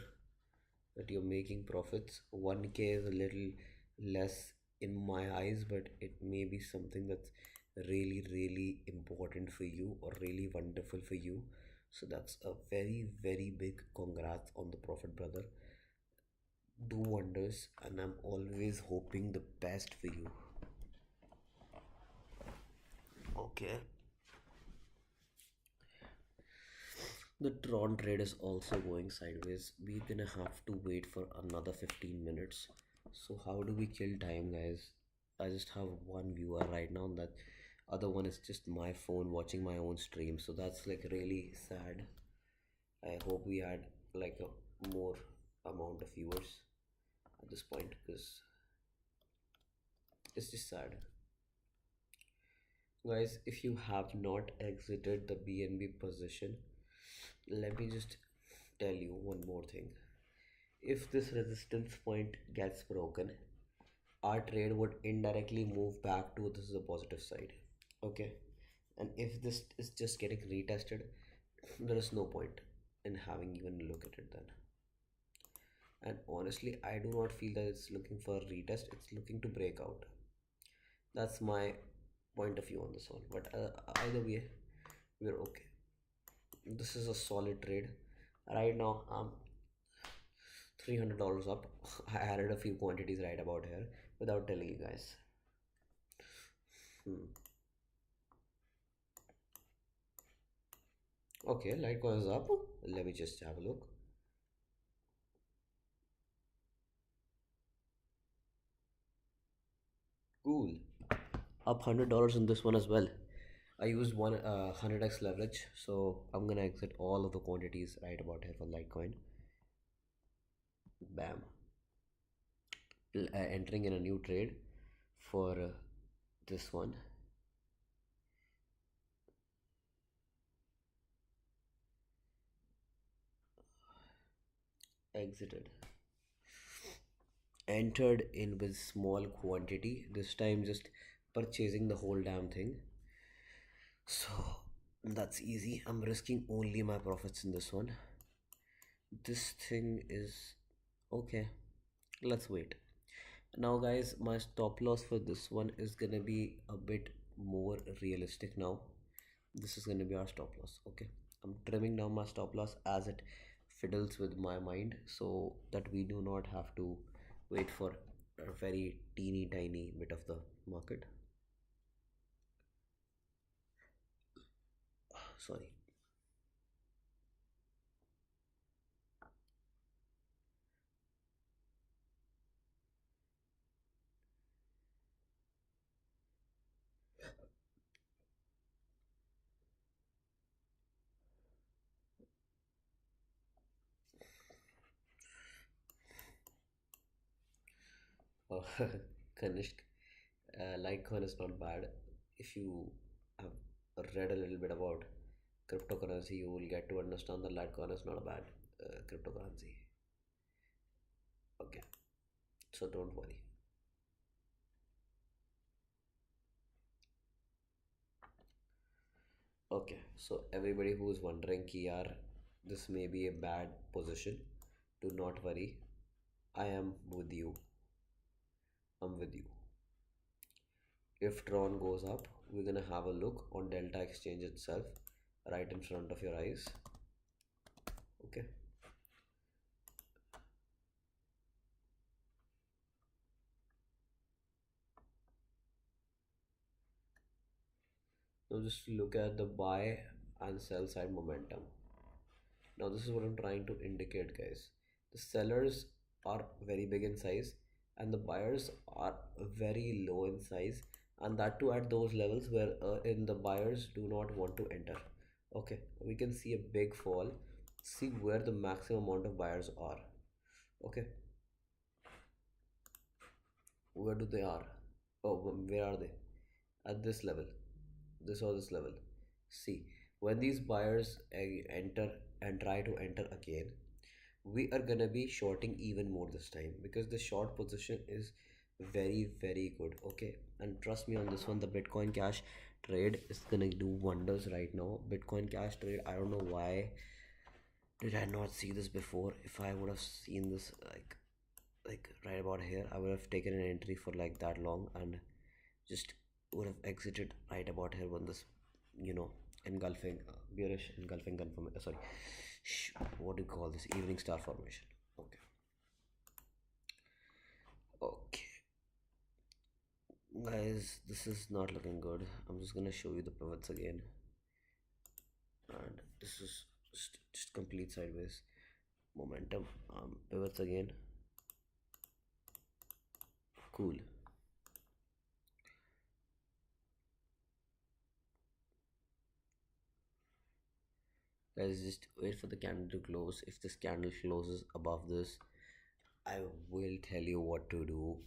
that you're making profits. 1k is a little less in my eyes, but it may be something that's really, really important for you or really wonderful for you. So that's a very, very big congrats on the profit, brother. Do wonders, and I'm always hoping the best for you. Okay. The Tron trade is also going sideways. We're gonna have to wait for another 15 minutes. So how do we kill time, guys? I just have one viewer right now. That other one is just my phone watching my own stream. So that's like really sad. I hope we had like a more amount of viewers at this point because it's just sad. Guys, if you have not exited the BNB position, let me just tell you one more thing. If this resistance point gets broken, our trade would indirectly move back to this is a positive side. Okay. And if this is just getting retested, there is no point in having even a look at it then. And honestly, I do not feel that it's looking for a retest, it's looking to break out. That's my point of view on this one. But either way, we're okay. This is a solid trade. Right now, I'm $300 up. I added a few quantities right about here without telling you guys. Hmm. Okay, Litecoin is up. Let me just have a look. Cool. Up $100 in this one as well. I used one 100x leverage, so I'm gonna exit all of the quantities right about here for Litecoin. Bam. Entering in a new trade for this one. Exited. Entered in with small quantity. This time just purchasing the whole damn thing. So that's easy. I'm risking only my profits in this one. This thing is okay. Let's wait. Now, guys, my stop loss for this one is gonna be a bit more realistic now. This is gonna be our stop loss. Okay, I'm trimming down my stop loss as it fiddles with my mind so that we do not have to wait for a very teeny tiny bit of the market. Sorry. Oh, Kanishk, Litecoin is not bad. If you have read a little bit about cryptocurrency, you will get to understand that Litecoin is not a bad cryptocurrency. Okay, so don't worry. Okay, so everybody who is wondering, ki yaar, this may be a bad position, do not worry. I am with you. I'm with you. If Tron goes up, we're gonna have a look on Delta Exchange itself, right in front of your eyes. Okay. Now just look at the buy and sell side momentum. Now this is what I'm trying to indicate, guys. The sellers are very big in size and the buyers are very low in size, and that too at those levels where in the buyers do not want to enter. Okay, we can see a big fall. See where the maximum amount of buyers are. Okay, where do they are? Oh, where are they? At this level, this or this level. See, when these buyers enter and try to enter again, we are gonna be shorting even more this time because the short position is very good. Okay, and trust me on this one, the Bitcoin Cash trade is gonna do wonders right now. Bitcoin Cash trade, I don't know why did I not see this before. If I would have seen this like right about here, I would have taken an entry for like that long and just would have exited right about here when this, you know, engulfing bearish engulfing confirm sorry, what do you call this, evening star formation. Okay, okay guys, this is not looking good. I'm just gonna show you the pivots again, and this is just complete sideways momentum. Pivots again. Cool. Guys, just wait for the candle to close. If this candle closes above this, I will tell you what to do.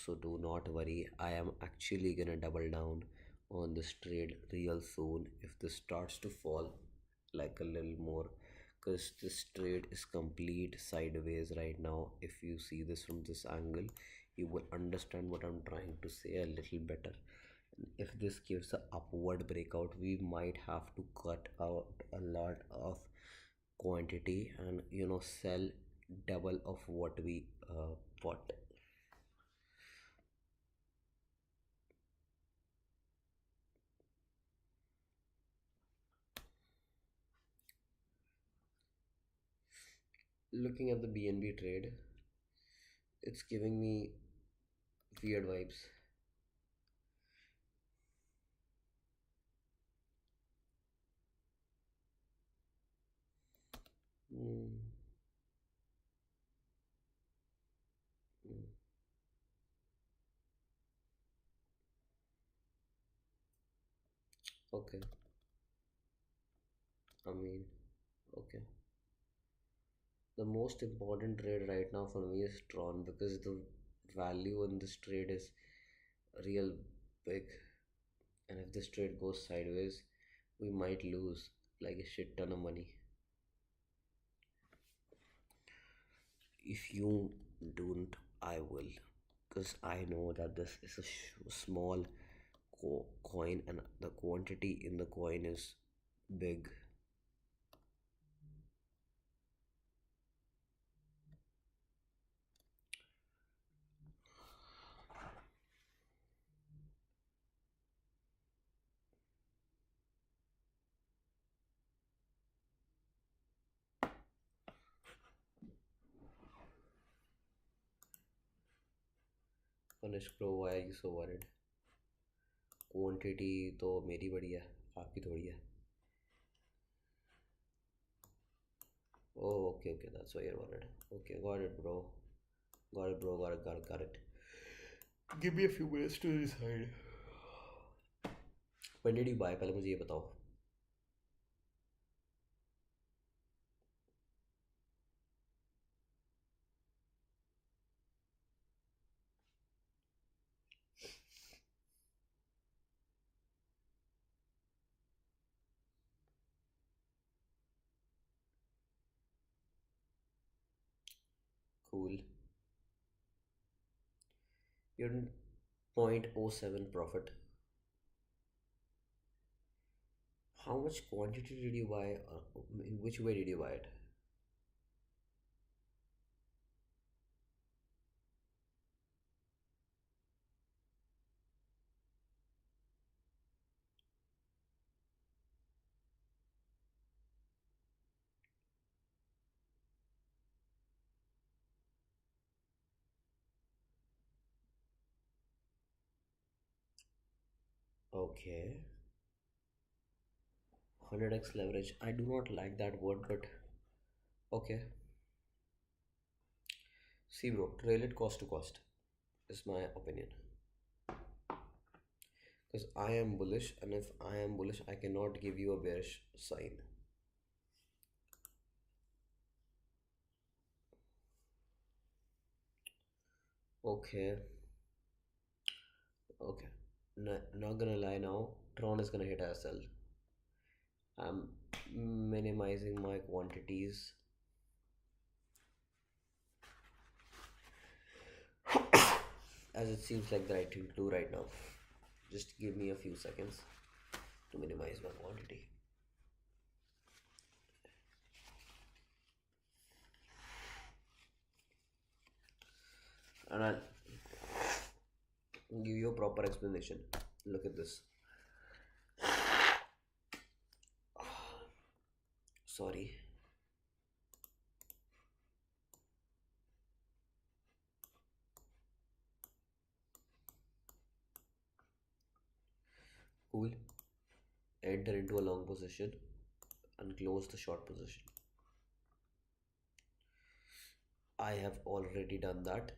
So do not worry. I am actually gonna double down on this trade real soon if this starts to fall like a little more, because this trade is complete sideways right now. If you see this from this angle, you will understand what I'm trying to say a little better. If this gives a upward breakout, we might have to cut out a lot of quantity and sell double of what we bought. Looking at the BNB trade, it's giving me weird vibes. Mm, mm, okay, I mean, okay. The most important trade right now for me is Tron because the value in this trade is real big, and if this trade goes sideways, we might lose like a shit ton of money. If you don't, I will, because I know that this is a small coin and the quantity in the coin is big. Punish Pro, why are you so worried? Quantity तो मेरी बड़ी है, आपकी थोड़ी है. Oh, okay, that's why you're worried. Okay, got it, bro. Got it, bro. Got it. Give me a few minutes to decide. When did you buy? पहले मुझे ये बताओ. Cool. You're in 0.07 profit. How much quantity did you buy? In which way did you buy it? Okay. 100x leverage. I do not like that word, but okay. See, bro, trail it cost to cost is my opinion. Because I am bullish, and if I am bullish, I cannot give you a bearish sign. Okay, okay. Not gonna lie now. Tron is gonna hit SL. I'm minimizing my quantities as it seems like the right thing to do right now. Just give me a few seconds to minimize my quantity. And I'll give you a proper explanation. Look at this. Sorry. Cool. Enter into a long position and close the short position. I have already done that.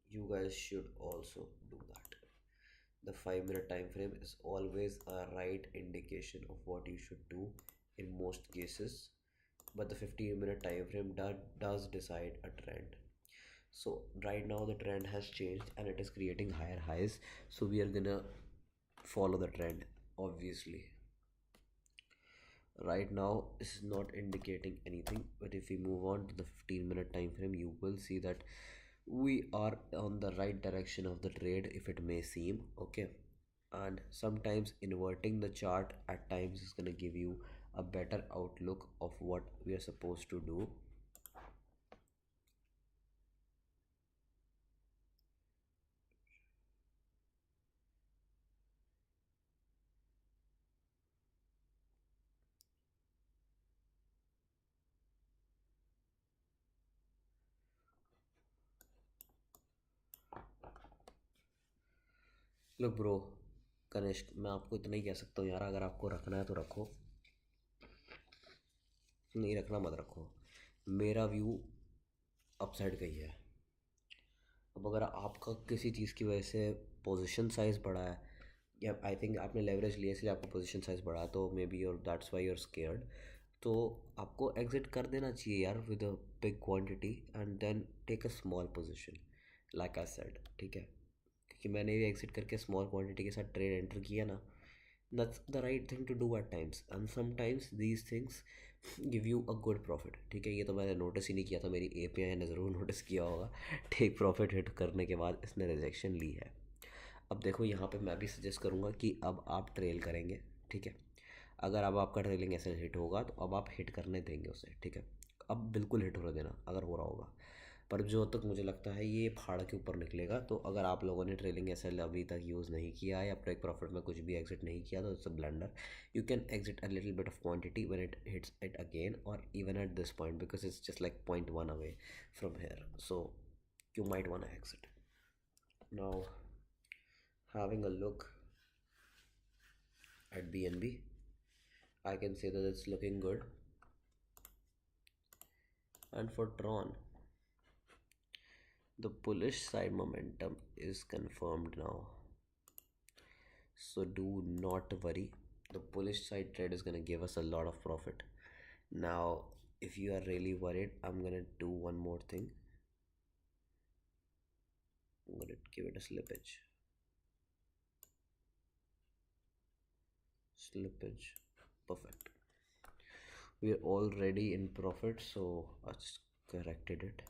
You guys should also do that. The 5 minute time frame is always a right indication of what you should do in most cases, but the 15-minute time frame does decide a trend. So right now the trend has changed and it is creating higher highs, so we are gonna follow the trend, obviously. Right now this is not indicating anything, but if we move on to the 15-minute time frame, you will see that we are on the right direction of the trade, if it may seem. Okay, and sometimes inverting the chart at times is going to give you a better outlook of what we are supposed to do. लो bro, Kanishk, मैं आपको इतना ही कह सकता हूँ यार, अगर आपको रखना है तो रखो, नहीं रखना मत रखो। मेरा व्यू अपसाइड का ही है। अब अगर आपका किसी चीज़ की वजह से पोजीशन साइज़ बढ़ा है, या आई थिंक आपने लेवरेज लिया इसलिए आपका पोजीशन साइज़ बढ़ा है, तो maybe your that's why you're scared, तो आपको एग्जिट कर देना चाहिए यार with a big quantity and then take a small position, like I said. ठीक है, क्योंकि मैंने भी एग्जिट करके स्मॉल क्वांटिटी के साथ ट्रेड एंटर किया ना, that's the right thing to do at times, and sometimes these things give you a good profit। ठीक है, ये तो मैंने नोटिस ही नहीं किया था, मेरी एपीआई ने ज़रूर नोटिस किया होगा। टेक प्रॉफिट हिट करने के बाद इसने रिजेक्शन ली है। अब देखो यहाँ पे मैं भी सजेस्ट करूँगा कि अब आप ट्रेल करेंगे। ठीक है, अगर अब आपका ट्रेलिंग ऐसे हिट होगा तो अब आप हिट करने देंगे उसे। ठीक है, अब बिल्कुल हिट होने देना अगर हो रहा होगा, पर जो तक मुझे लगता है ये पहाड़ के ऊपर निकलेगा। तो अगर आप लोगों ने ट्रेलिंग एस एल अभी तक यूज़ नहीं किया या टेक प्रॉफिट में कुछ भी एग्जिट नहीं किया, तो it's a blunder. You can exit a little bit of quantity when it hits it again, और even at this point, because it's just like point one away from here, so you might want to exit. Now, having a look at BNB, I can say that it's looking good. And for Tron, the bullish side momentum is confirmed now. So do not worry. The bullish side trade is gonna give us a lot of profit. Now, if you are really worried, I'm gonna do one more thing. I'm gonna give it a slippage. Slippage. Perfect. We are already in profit, so I just corrected it.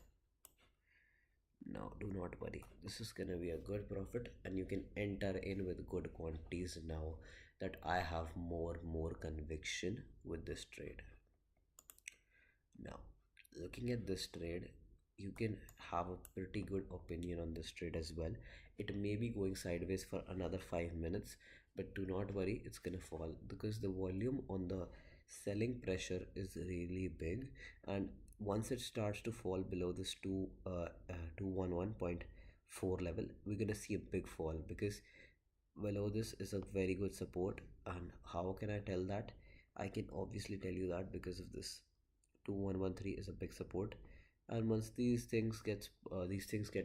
Now do not worry, this is gonna be a good profit, and you can enter in with good quantities now that I have more conviction with this trade. Now, looking at this trade, you can have a pretty good opinion on this trade as well. It may be going sideways for another 5 minutes, but do not worry, it's gonna fall because the volume on the selling pressure is really big, and once it starts to fall below this 211.4 level, we're gonna see a big fall, because below this is a very good support. And how can I tell that? I can obviously tell you that because of this 2113 is a big support, and once these things get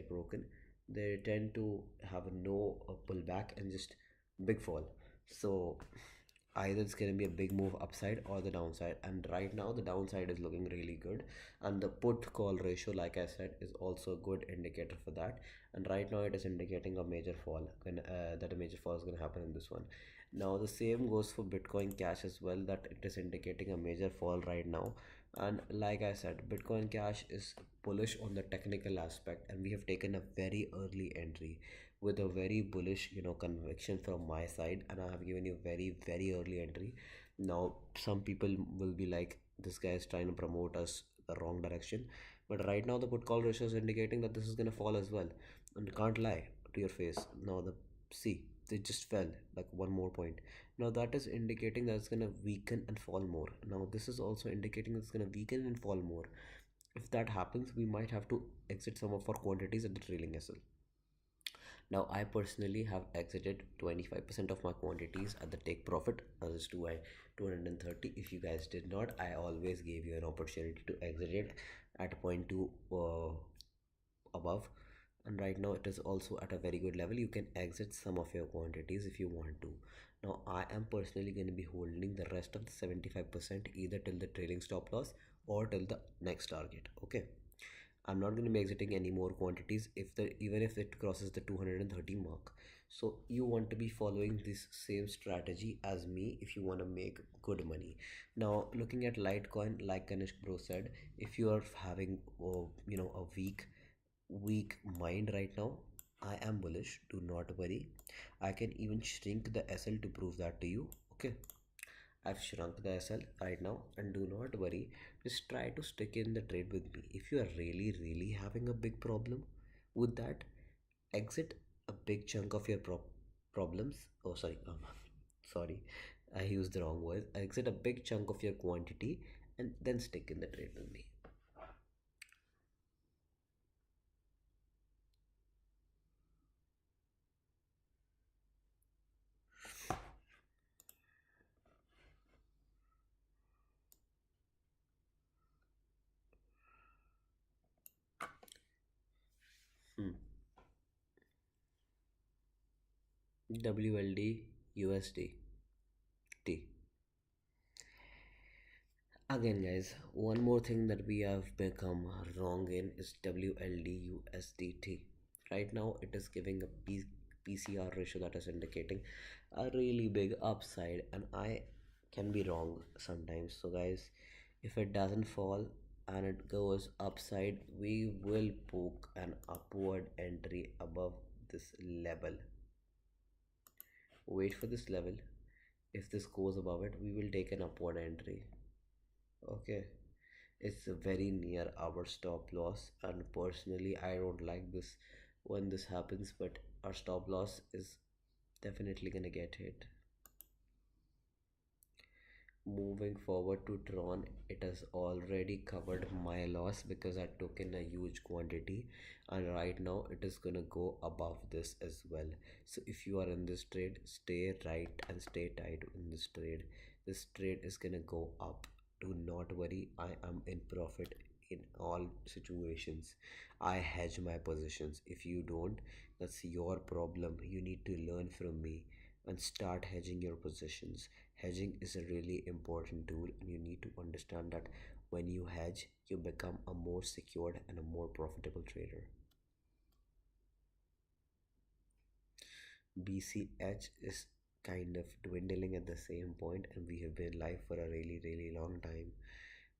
broken, they tend to have no pullback and just big fall. So either it's going to be a big move upside or the downside, and right now the downside is looking really good, and the put call ratio, like I said, is also a good indicator for that. And right now it is indicating a major fall, that a major fall is going to happen in this one. Now the same goes for Bitcoin Cash as well, that it is indicating a major fall right now. And like I said, Bitcoin Cash is bullish on the technical aspect, and we have taken a very early entry with a very bullish, conviction from my side, and I have given you very, very early entry. Now some people will be like, this guy is trying to promote us the wrong direction, but right now the put call ratio is indicating that this is going to fall as well, and can't lie to your face. Now the see, they just fell like one more point. Now that is indicating that it's going to weaken and fall more. Now this is also indicating that it's going to weaken and fall more. If that happens, we might have to exit some of our quantities at the trailing SL. Now, I personally have exited 25% of my quantities at the take profit as to I 230. If you guys did not, I always gave you an opportunity to exit it at point 0.2 above. And right now it is also at a very good level. You can exit some of your quantities if you want to. Now, I am personally going to be holding the rest of the 75% either till the trailing stop loss or till the next target. Okay, I'm not going to be exiting any more quantities if the even if it crosses the 230 mark. So you want to be following this same strategy as me if you want to make good money. Now, looking at Litecoin, like Kanishk Bro said, if you are having a weak mind right now, I am bullish. Do not worry. I can even shrink the SL to prove that to you. Okay, I've shrunk the SL right now, and do not worry. Just try to stick in the trade with me. If you are really, really having a big problem with that, exit a big chunk of your problems. Oh, sorry. Sorry, I used the wrong word. Exit a big chunk of your quantity and then stick in the trade with me. Hmm. WLD USD T. Again, guys, one more thing that we have become wrong in is WLD USDT. Right now, it is giving a PCR ratio that is indicating a really big upside, and I can be wrong sometimes. So, guys, if it doesn't fall and it goes upside, we will poke an upward entry above this level. Wait for this level. If this goes above it, we will take an upward entry. Okay, it's very near our stop loss, and personally I don't like this when this happens, but our stop loss is definitely gonna get hit. Moving forward to Tron, it has already covered my loss because I took in a huge quantity, and right now it is gonna go above this as well. So if you are in this trade, stay right and stay tight in this trade. This trade is gonna go up. Do not worry, I am in profit in all situations. I hedge my positions. If you don't, that's your problem. You need to learn from me and start hedging your positions. Hedging is a really important tool, and you need to understand that when you hedge, you become a more secured and a more profitable trader. BCH is kind of dwindling at the same point, and we have been live for a really, really long time.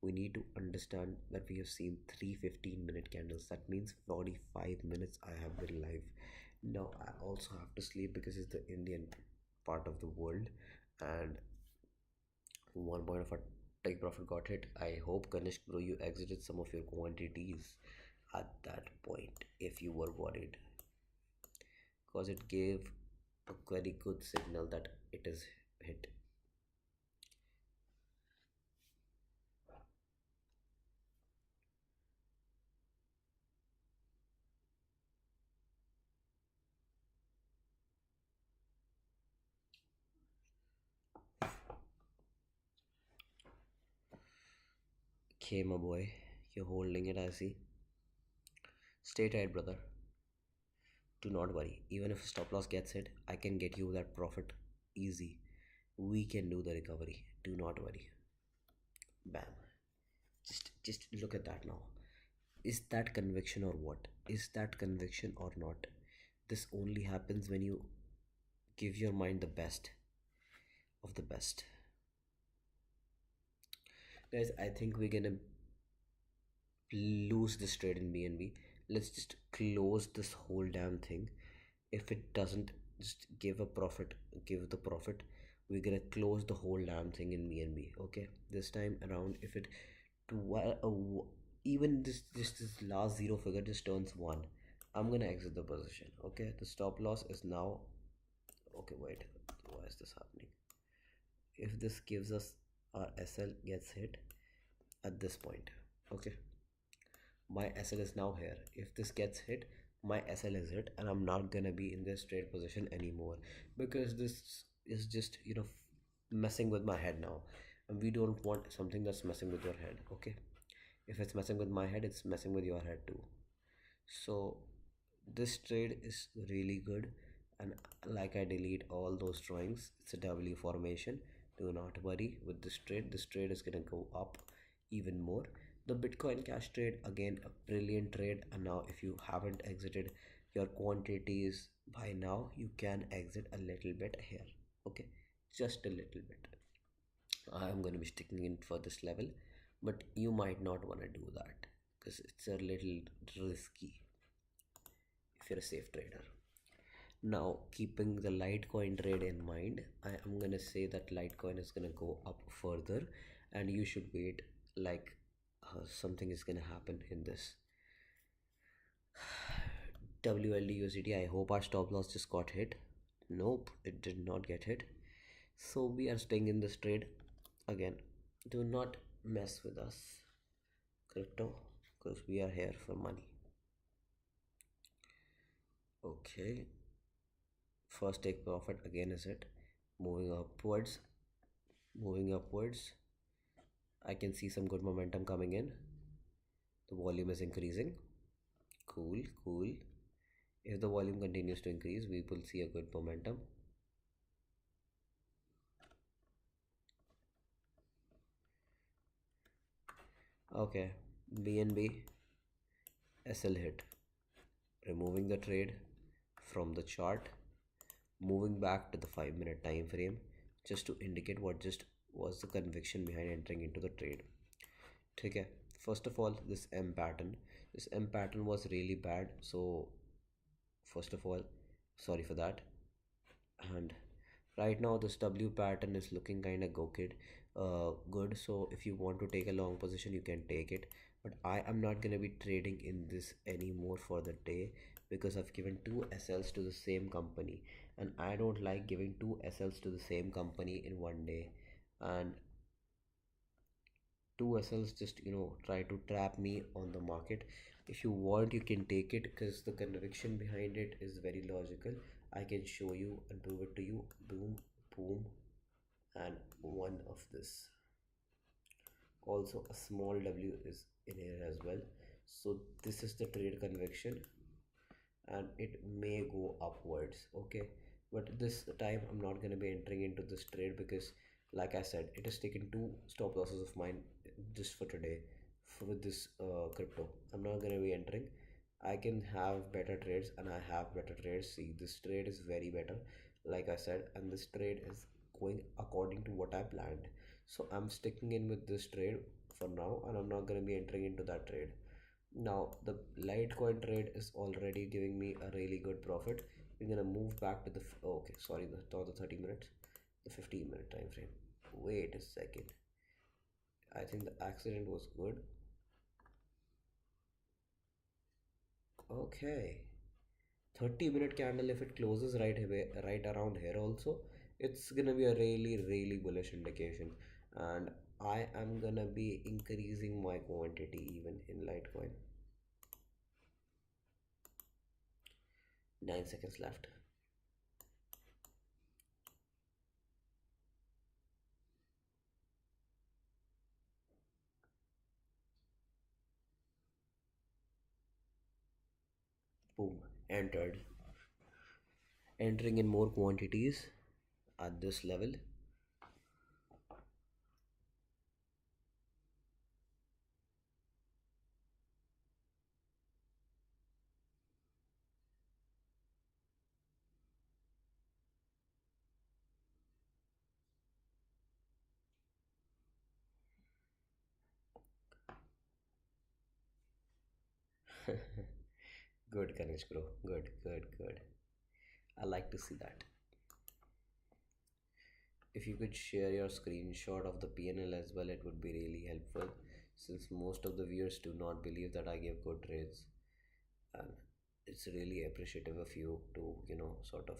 We need to understand that we have seen three 15-minute candles. That means 45 minutes I have been live. Now I also have to sleep because it's the Indian part of the world, and one point of a take profit got hit. I hope Kanishk bro you exited some of your quantities at that point if you were worried, because it gave a very good signal that it is hit. Okay, my boy, you're holding it, I see. Stay tight, brother. Do not worry. Even if stop loss gets hit, I can get you that profit easy. We can do the recovery. Do not worry. Bam. Just look at that now. Is that conviction or what? Is that conviction or not? This only happens when you give your mind the best of the best. Guys, I think we're gonna lose this trade in BNB. Let's just close this whole damn thing. If it doesn't just give a profit, give the profit, we're gonna close the whole damn thing in BNB. Okay, this time around, if it even this last zero figure just turns one, I'm gonna exit the position. Okay, the stop loss is now. Okay, wait, why is this happening? If this gives us our SL gets hit at this point, okay, my SL is now here. If this gets hit, my SL is hit, and I'm not gonna be in this trade position anymore because this is just messing with my head now, and we don't want something that's messing with your head. Okay, if it's messing with my head, it's messing with your head too. So this trade is really good, and like I delete all those drawings, it's a W formation. Do not worry with this trade. This trade is gonna go up even more. The Bitcoin Cash trade, again, a brilliant trade. And now if you haven't exited your quantities by now, you can exit a little bit here. Okay, just a little bit. I am going to be sticking in for this level, but you might not want to do that because it's a little risky if you're a safe trader. Now, keeping the Litecoin trade in mind, I am gonna say that Litecoin is gonna go up further, and you should wait like something is gonna happen in this WLD I hope our stop loss just got hit. Nope, it did not get hit. So we are staying in this trade again. Do not mess with us, crypto, because we are here for money. Okay, first take profit again, is it moving upwards? Moving upwards, I can see some good momentum coming in. The volume is increasing. Cool, cool. If the volume continues to increase, we will see a good momentum. Okay, BNB SL hit, removing the trade from the chart, moving back to the 5-minute time frame just to indicate what just was the conviction behind entering into the trade. Okay, first of all, this M pattern was really bad, so first of all, sorry for that. And right now this W pattern is looking kind of good, so if you want to take a long position, you can take it, but I am not going to be trading in this anymore for the day because I've given two SLs to the same company, and I don't like giving two SLs to the same company in one day. And two SLs just try to trap me on the market. If you want, you can take it because the conviction behind it is very logical. I can show you and prove it to you. Boom, boom, and one of this. Also, a small W is in here as well. So this is the trade conviction, and it may go upwards. Okay, but this time I'm not going to be entering into this trade because like I said, it has taken two stop losses of mine just for today for this crypto. I'm not going to be entering. I can have better trades, and I have better trades. See, this trade is very better, like I said, and this trade is going according to what I planned. So I'm sticking in with this trade for now, and I'm not going to be entering into that trade. Now the Litecoin trade is already giving me a really good profit. We're gonna move back to the okay, sorry, not the 30 minutes, the 15-minute time frame. Wait a second. I think the accident was good. Okay, 30-minute candle, if it closes right away, right around here also, it's gonna be a really bullish indication, and I am gonna be increasing my quantity even in Litecoin. 9 seconds left. entered, entering in more quantities at this level. Good, Ganesh, bro. Good, good, good. I like to see that. If you could share your screenshot of the PNL as well, it would be really helpful since most of the viewers do not believe that I give good trades. And it's really appreciative of you to, sort of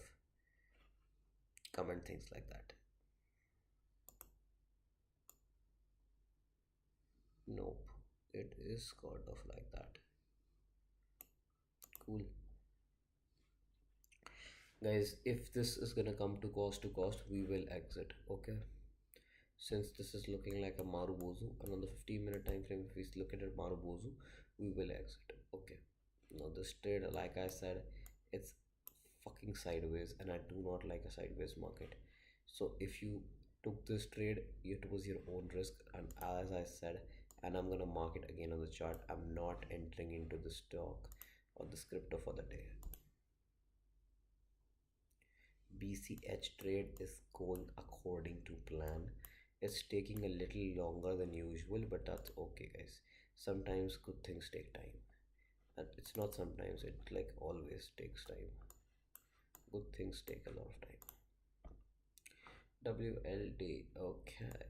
comment things like that. Nope, it is sort of like that. Cool. Guys, if this is gonna come to cost, we will exit. Okay. Since this is looking like a Marubozu, and on the 15-minute time frame, if we look at it Marubozu, we will exit. Okay. Now this trade, like I said, it's fucking sideways, and I do not like a sideways market. So if you took this trade, it was your own risk, and as I said, and I'm gonna mark it again on the chart, I'm not entering into the stock or the crypto for the day. BCH trade is going according to plan. It's taking a little longer than usual, but that's okay, guys. Sometimes good things take time. And it's not sometimes, it like always takes time. Good things take a lot of time. WLD, okay.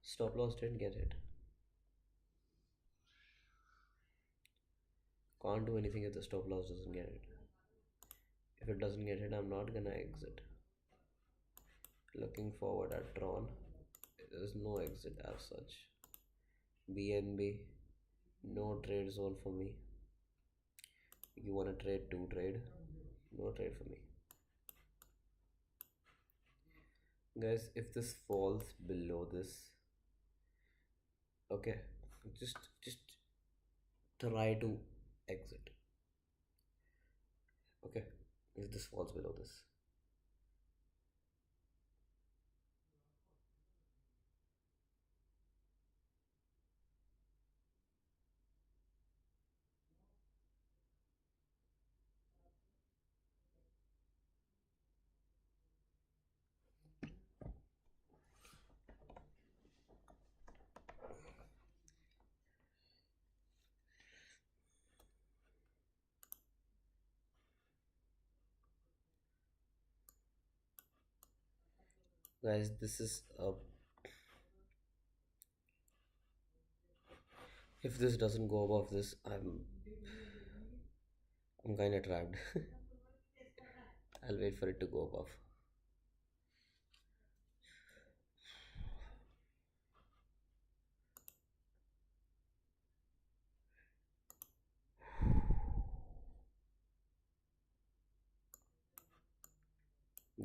Stop loss didn't get it. Can't do anything if the stop loss doesn't get it. If it doesn't get it, I'm not gonna exit. Looking forward at Tron. There's no exit as such. BNB, no trade zone for me. You wanna trade, do trade. No trade for me. Guys, if this falls below this, okay, just try to exit. Okay, if this falls below this. Guys, this is if this doesn't go above this, I'm kind of trapped. I'll wait for it to go above.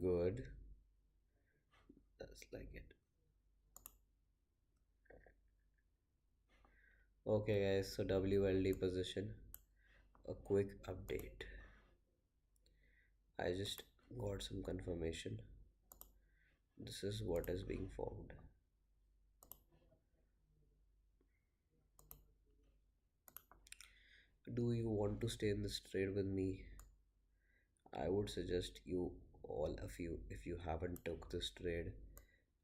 Good. That's like it. Okay, guys. So WLD position. A quick update. I just got some confirmation. This is what is being formed. Do you want to stay in this trade with me? I would suggest you, all of you, if you haven't took this trade,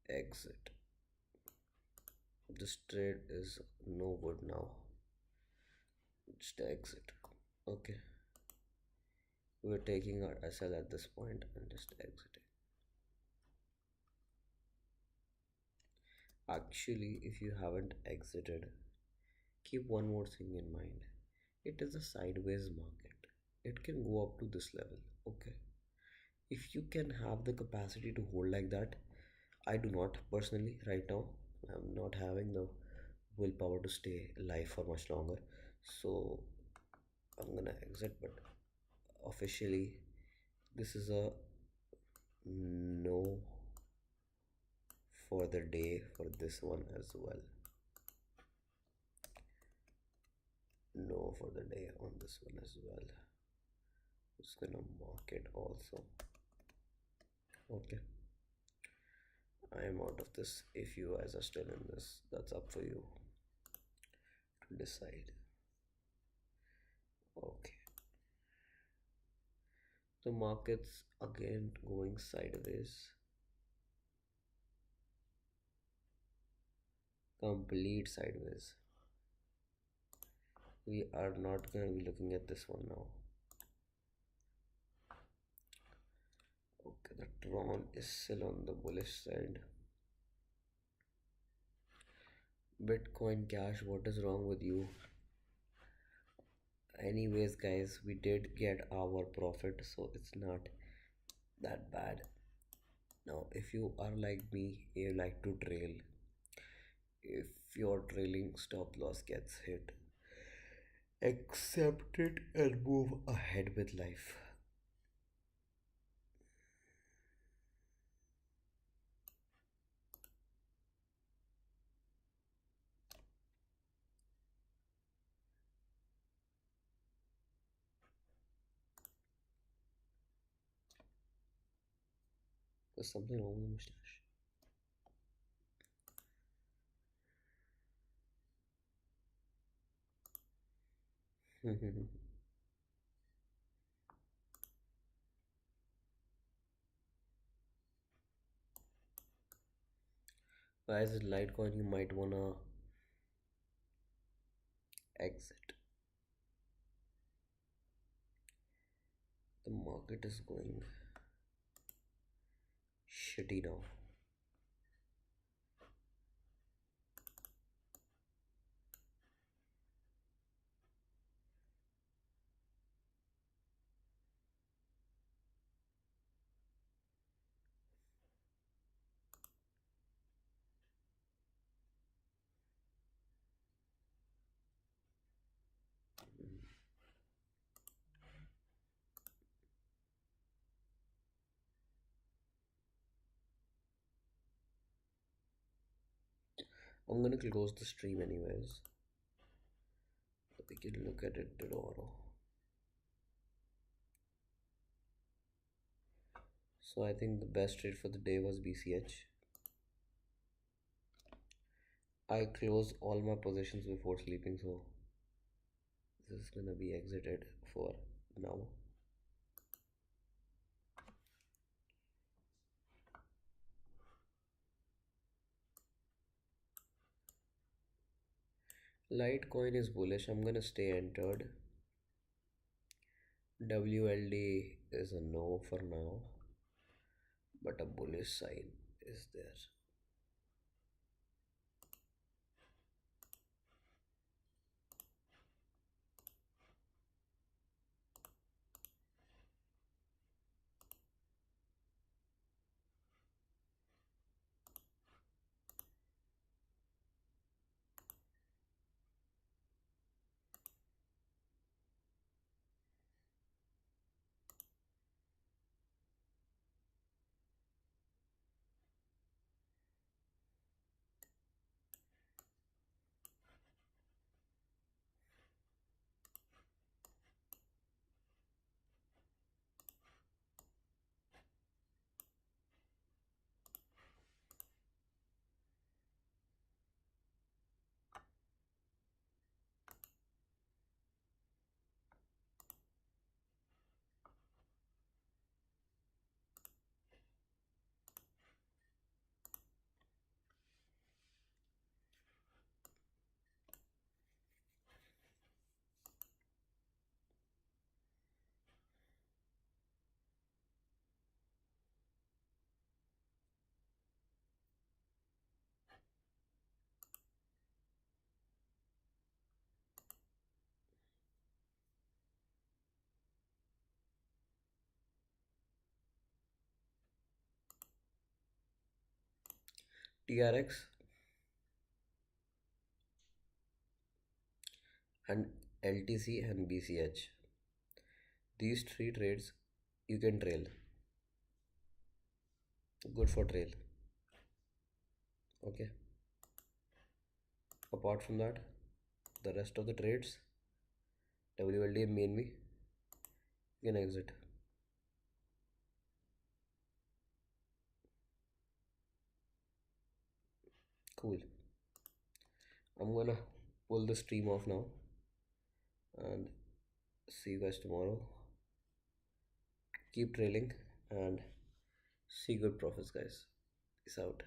exit. This trade is no good now. Just exit. Okay. We're taking our SL at this point and just exiting. Actually, if you haven't exited, keep one more thing in mind. It is a sideways market. It can go up to this level. Okay. If you can have the capacity to hold like that, I do not personally right now. I'm not having the willpower to stay alive for much longer. So I'm gonna exit, but officially, this is a no for the day for this one as well. no for the day on this one as well. Just gonna mark it also. Okay, I am out of this. If you guys are still in this, that's up for you to decide. Okay, the market's again going sideways, complete sideways. We are not gonna be looking at this one now. Okay, the Tron is still on the bullish side. Bitcoin Cash, what is wrong with you? Anyways, guys, we did get our profit, so it's not that bad. Now, if you are like me, you like to trail. If your trailing stop loss gets hit, accept it and move ahead with life. There's something wrong with the mustache. Guys, with Litecoin, you might wanna exit. The market is going shitty now. I'm gonna close the stream anyways. We can look at it tomorrow. So I think the best trade for the day was BCH. I closed all my positions before sleeping, so this is gonna be exited for now. Litecoin is bullish. I'm gonna stay entered. WLD is a no for now, but a bullish sign is there. TRX and LTC and BCH. These three trades you can trail. Good for trail. Okay. Apart from that, the rest of the trades WLDM made me. You can exit. Cool. I'm gonna pull the stream off now and see you guys tomorrow. Keep trailing and see good profits, guys. Peace out.